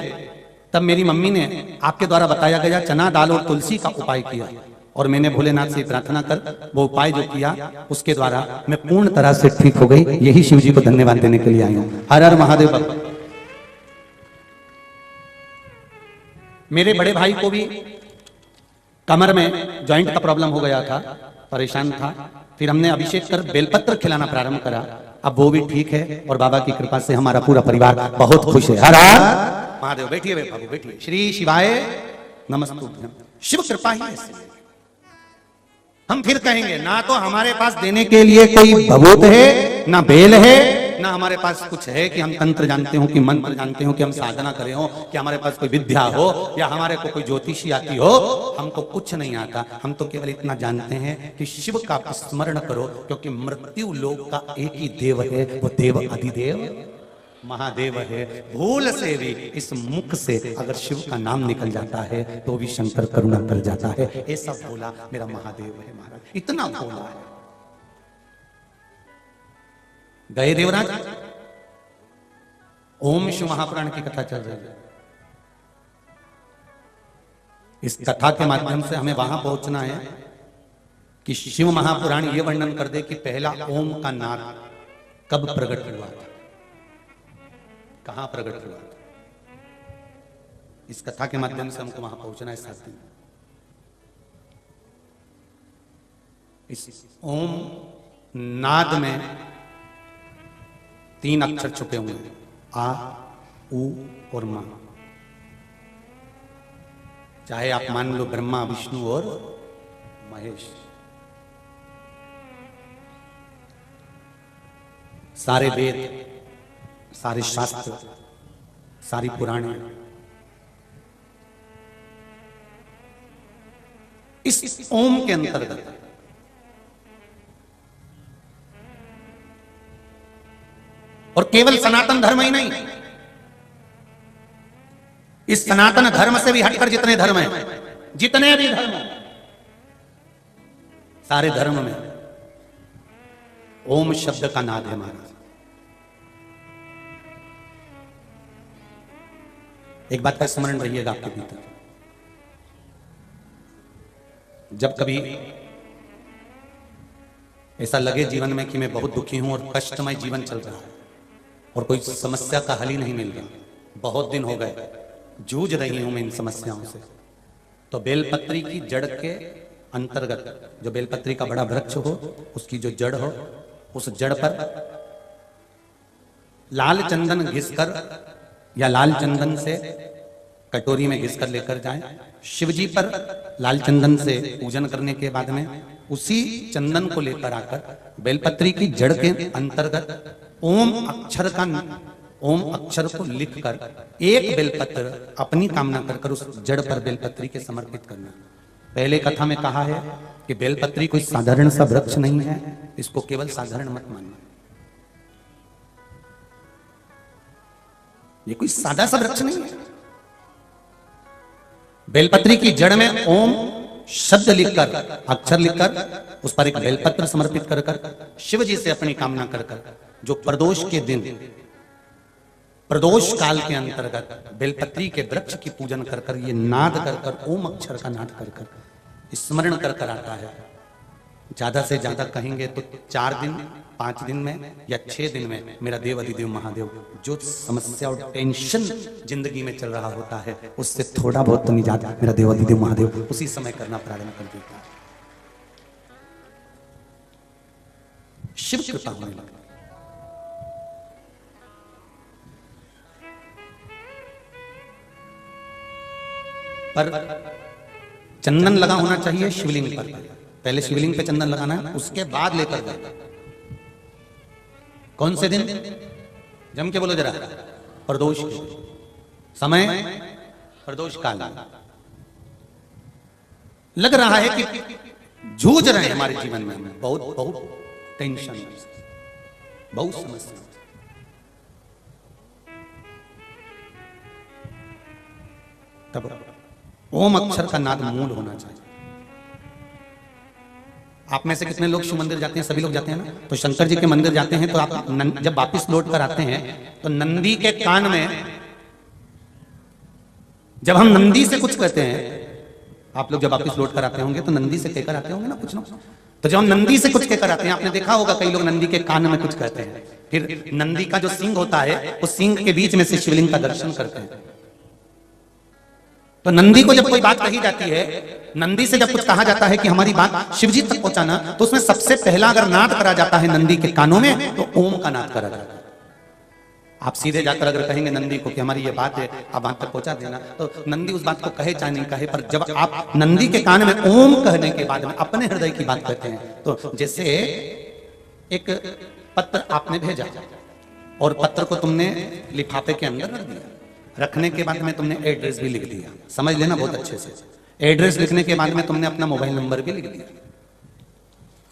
तब मेरी मम्मी ने आपके द्वारा बताया गया चना दाल और तुलसी का उपाय किया और मैंने भोलेनाथ से प्रार्थना कर वो उपाय जो किया उसके द्वारा मैं पूर्ण तरह से ठीक हो गई। यही शिव जी को धन्यवाद देने के लिए आई हूं। हर हर महादेव बाबा। मेरे बड़े भाई को भी कमर में जॉइंट का प्रॉब्लम हो गया था, परेशान था। फिर हमने अभिषेक कर बेलपत्र खिलाना प्रारंभ करा, अब वो भी ठीक है और बाबा की कृपा से हमारा पूरा परिवार बहुत खुश है। हर हर महादेव। बैठिए बाबू बैठिए। श्री शिवाय नमस्तुभ्यं। शिव कृपा ही ऐसी है। हम फिर कहेंगे ना तो हमारे पास देने के लिए कोई भभूत है, ना बेल है, ना हमारे पास कुछ है कि हम तंत्र जानते हो कि मंत्र जानते हो कि हम साधना करे हो कि हमारे पास कोई विद्या हो या हमारे को कोई ज्योतिषी आती हो। हमको कुछ नहीं आता। हम तो केवल इतना जानते हैं कि शिव का स्मरण करो क्योंकि मृत्यु लोक का एक ही देव है, वो देव अधिदेव महादेव है। भूल से भी इस मुख से अगर शिव का नाम निकल जाता है तो भी शंकर करुणा कर जाता है। ऐसा भोला मेरा महादेव है महाराज, इतना भोला है। गए देवराज, ओम शिव महापुराण की कथा चल रही है। इस कथा के माध्यम से हमें वहां पहुंचना है कि शिव महापुराण ये वर्णन कर दे कि पहला ओम का नाद कब प्रकट हुआ था, कहां प्रकट हुआ था। इस कथा के माध्यम से हमको वहां पहुंचना है। साथ में इस ओम नाद में 3 अक्षर छुपे हुए हैं, आ, उ और मा। चाहे आप मान लो ब्रह्मा विष्णु और महेश, सारे वेद, सारे शास्त्र, सारी पुराणे इस ओम के अंतर्गत। और केवल सनातन धर्म ही नहीं, इस सनातन धर्म से भी हटकर जितने धर्म हैं, जितने भी धर्म हैं, सारे धर्म में ओम शब्द का नाद है महाराज। एक बात का स्मरण रहिएगा आपके भीतर, जब कभी ऐसा लगे जीवन में कि मैं बहुत दुखी हूं और कष्टमय जीवन चल रहा है और कोई समस्या का हल ही नहीं मिल रहा, बहुत दिन हो गए जूझ रही हूं मैं इन समस्याओं से, तो बेलपत्री की जड़ के अंतर्गत, जो बेलपत्री का बड़ा वृक्ष हो उसकी जो जड़ हो, उस जड़ पर लाल चंदन घिसकर या लाल चंदन से कटोरी में घिसकर लेकर जाएं। शिवजी पर लाल चंदन से पूजन करने के बाद में उसी चंदन को लेकर आकर बेलपत्री की जड़ के अंतर्गत ओम अक्षर को लिखकर एक बेलपत्र अपनी कामना कर उस जड़ पर बेलपत्री के समर्पित करना। पहले कथा में कहा है कि बेलपत्री कोई साधारण सा वृक्ष नहीं है, इसको केवल साधारण मत मानना। ये कोई सादा सा वृक्ष नहीं है। बेलपत्री की जड़ में ओम शब्द लिखकर, अक्षर लिखकर उस पर एक बेलपत्र समर्पित कर कर शिव जी से अपनी कामना कर कर जो प्रदोष के दिन, प्रदोष काल के अंतर्गत बेलपत्री के वृक्ष की पूजन कर कर, ये नाद कर कर, ओम अक्षर का नाद कर कर स्मरण कर कर आता है। ज्यादा से ज्यादा कहेंगे तो 4 दिन 5 दिन में या 6 दिन में मेरा देव अधिदेव महादेव जो समस्या और टेंशन जिंदगी में चल रहा होता है उससे थोड़ा बहुत तो निजात मेरा देव अधिदेव महादेव उसी समय करना प्रारंभ कर देता है। शिव कृपा होने लगती। पर चंदन लगा होना चाहिए शिवलिंग पर। पहले शिवलिंग पे चंदन लगाना है, उसके बाद लेकर जाना। कौन से दिन? जम के बोलो जरा। प्रदोष समय, प्रदोष काल। लग रहा है कि जूझ रहे हैं हमारे जीवन में, बहुत बहुत टेंशन, बहुत समस्या। तब ओम अक्षर का नाद मूल होना चाहिए। आप में से कितने लोग शिव मंदिर जाते हैं? सभी लोग जाते हैं ना। तो शंकर जी के मंदिर जाते हैं तो आप जब वापिस लौट कर आते हैं तो नंदी के कान में, जब हम नंदी से कुछ कहते हैं, आप लोग जब वापिस लौट कर आते होंगे तो नंदी से कहकर आते होंगे ना कुछ ना। तो जब हम नंदी से कुछ कहकर आते हैं, आपने देखा होगा कई लोग नंदी के कान में कुछ कहते हैं, फिर नंदी का जो सिंग होता है उस सिंग के बीच में से शिवलिंग का दर्शन करते हैं। तो नंदी को जब कोई बात कही जाती है, नंदी से जब कुछ कहा जाता है कि हमारी बात शिवजी तक पहुंचाना, तो उसमें सबसे पहला अगर नाद करा जाता है नंदी के कानों में तो ओम का नाद करा जाता है। आप सीधे जाकर अगर कहेंगे नंदी को कि हमारी ये बात है, आप वहां तक पहुंचा देना, तो नंदी उस बात को कहे चाहे नहीं कहे, पर जब आप नंदी के कान में ओम कहने के बाद में अपने हृदय की बात कहते हैं, तो जैसे एक पत्र आपने भेजा और पत्र को तुमने लिफाफे के अंदर रख दिया, रखने के बाद में तुमने एड्रेस भी लिख दिया, समझ लेना बहुत अच्छे से। एड्रेस लिखने के बाद में तुमने अपना मोबाइल नंबर भी लिख दिया,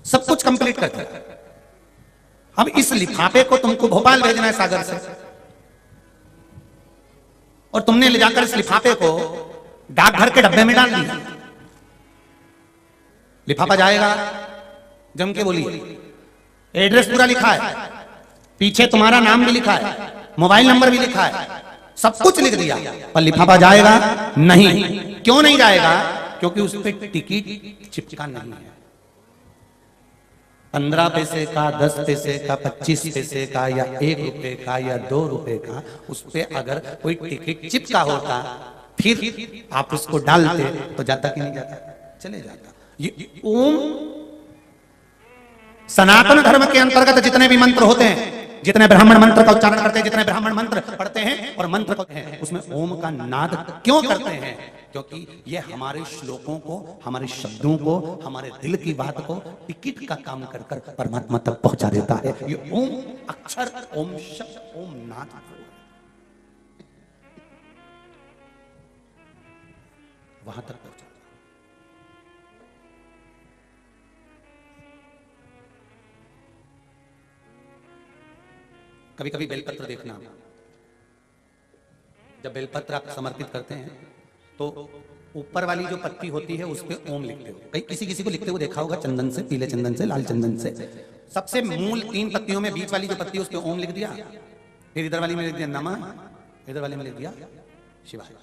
सब कुछ कंप्लीट कर दिया। अब इस लिफाफे को तुमको भोपाल भेजना है सागर से, और तुमने ले जाकर इस लिफाफे को डाकघर के डब्बे में डाल दिया। लिफाफा जाएगा, जम के बोलिए, एड्रेस पूरा लिखा है, पीछे तुम्हारा नाम भी लिखा है, मोबाइल नंबर भी लिखा है, सब कुछ लिख दिया, पर लिफाफा जाएगा नहीं। क्यों नहीं जाएगा? क्योंकि उस पर टिकट चिपका नहीं है। 15 पैसे का, 10 पैसे का, 25 पैसे का, या 1 रुपए का, या 2 रुपए का, उस पर अगर कोई टिकट चिपका होता फिर आप उसको डालते तो जाता कि नहीं जाता? चले जाता। ये ओम सनातन धर्म के अंतर्गत जितने भी मंत्र होते हैं, जितने ब्राह्मण मंत्र का उच्चारण करते हैं, जितने ब्राह्मण मंत्र पढ़ते हैं और मंत्र को हैं, उसमें ओम का नाद क्यों करते हैं? क्योंकि ये हमारे श्लोकों को, हमारे शब्दों को, हमारे दिल की बात को टिकट का काम कर कर परमात्मा तक पहुंचा देता है। ये ओम अक्षर, ओम शब्द, ओम नाद वहां तक पहुंचा। कभी कभी बेलपत्र देखना, जब बेलपत्र आप समर्पित करते हैं तो ऊपर वाली जो पत्ती होती है उस पर ओम लिखते हो। कई किसी को लिखते हुए देखा होगा, चंदन से, पीले चंदन से, लाल चंदन से। सबसे मूल 3 पत्तियों में बीच वाली जो पत्ती है उस पर ओम लिख दिया, फिर इधर वाली में लिख दिया नमः, इधर वाली में लिख दिया शिवाय।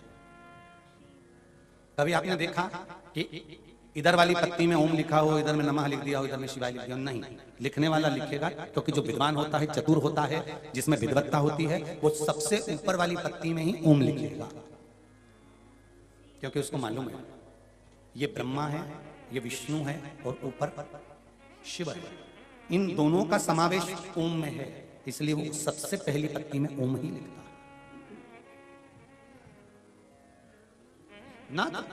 कभी आपने देखा कि इधर वाली पत्ती में ओम लिखा हो, इधर में नमः लिख दिया हो, इधर में शिवाय लिख दिया हो, नहीं। लिखने वाला लिखेगा, क्योंकि जो विद्वान होता है, चतुर होता है, जिसमें विद्वत्ता होती है, वो सबसे ऊपर वाली पत्ती में ही ओम लिखेगा, क्योंकि उसको मालूम है ये ब्रह्मा है, ये विष्णु है और ऊपर शिव है। इन दोनों का समावेश ओम में है, इसलिए वो सबसे पहली पत्ती में ओम ही लिखता है ना।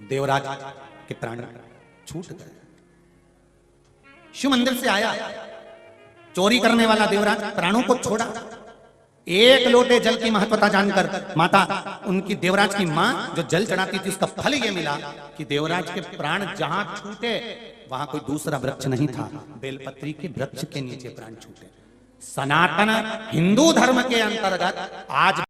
देवराज के प्राण छूट गए। शिव मंदिर से आया, चोरी करने वाला देवराज प्राणों को छोड़ा। एक लोटे जल की महत्वता जानकर माता, उनकी देवराज की मां जो जल चढ़ाती थी, उसका फल ये मिला कि देवराज के प्राण जहां छूटे वहां कोई दूसरा वृक्ष नहीं था, बेलपत्री के वृक्ष के नीचे प्राण छूटे। सनातन हिंदू धर्म के अंतर्गत आज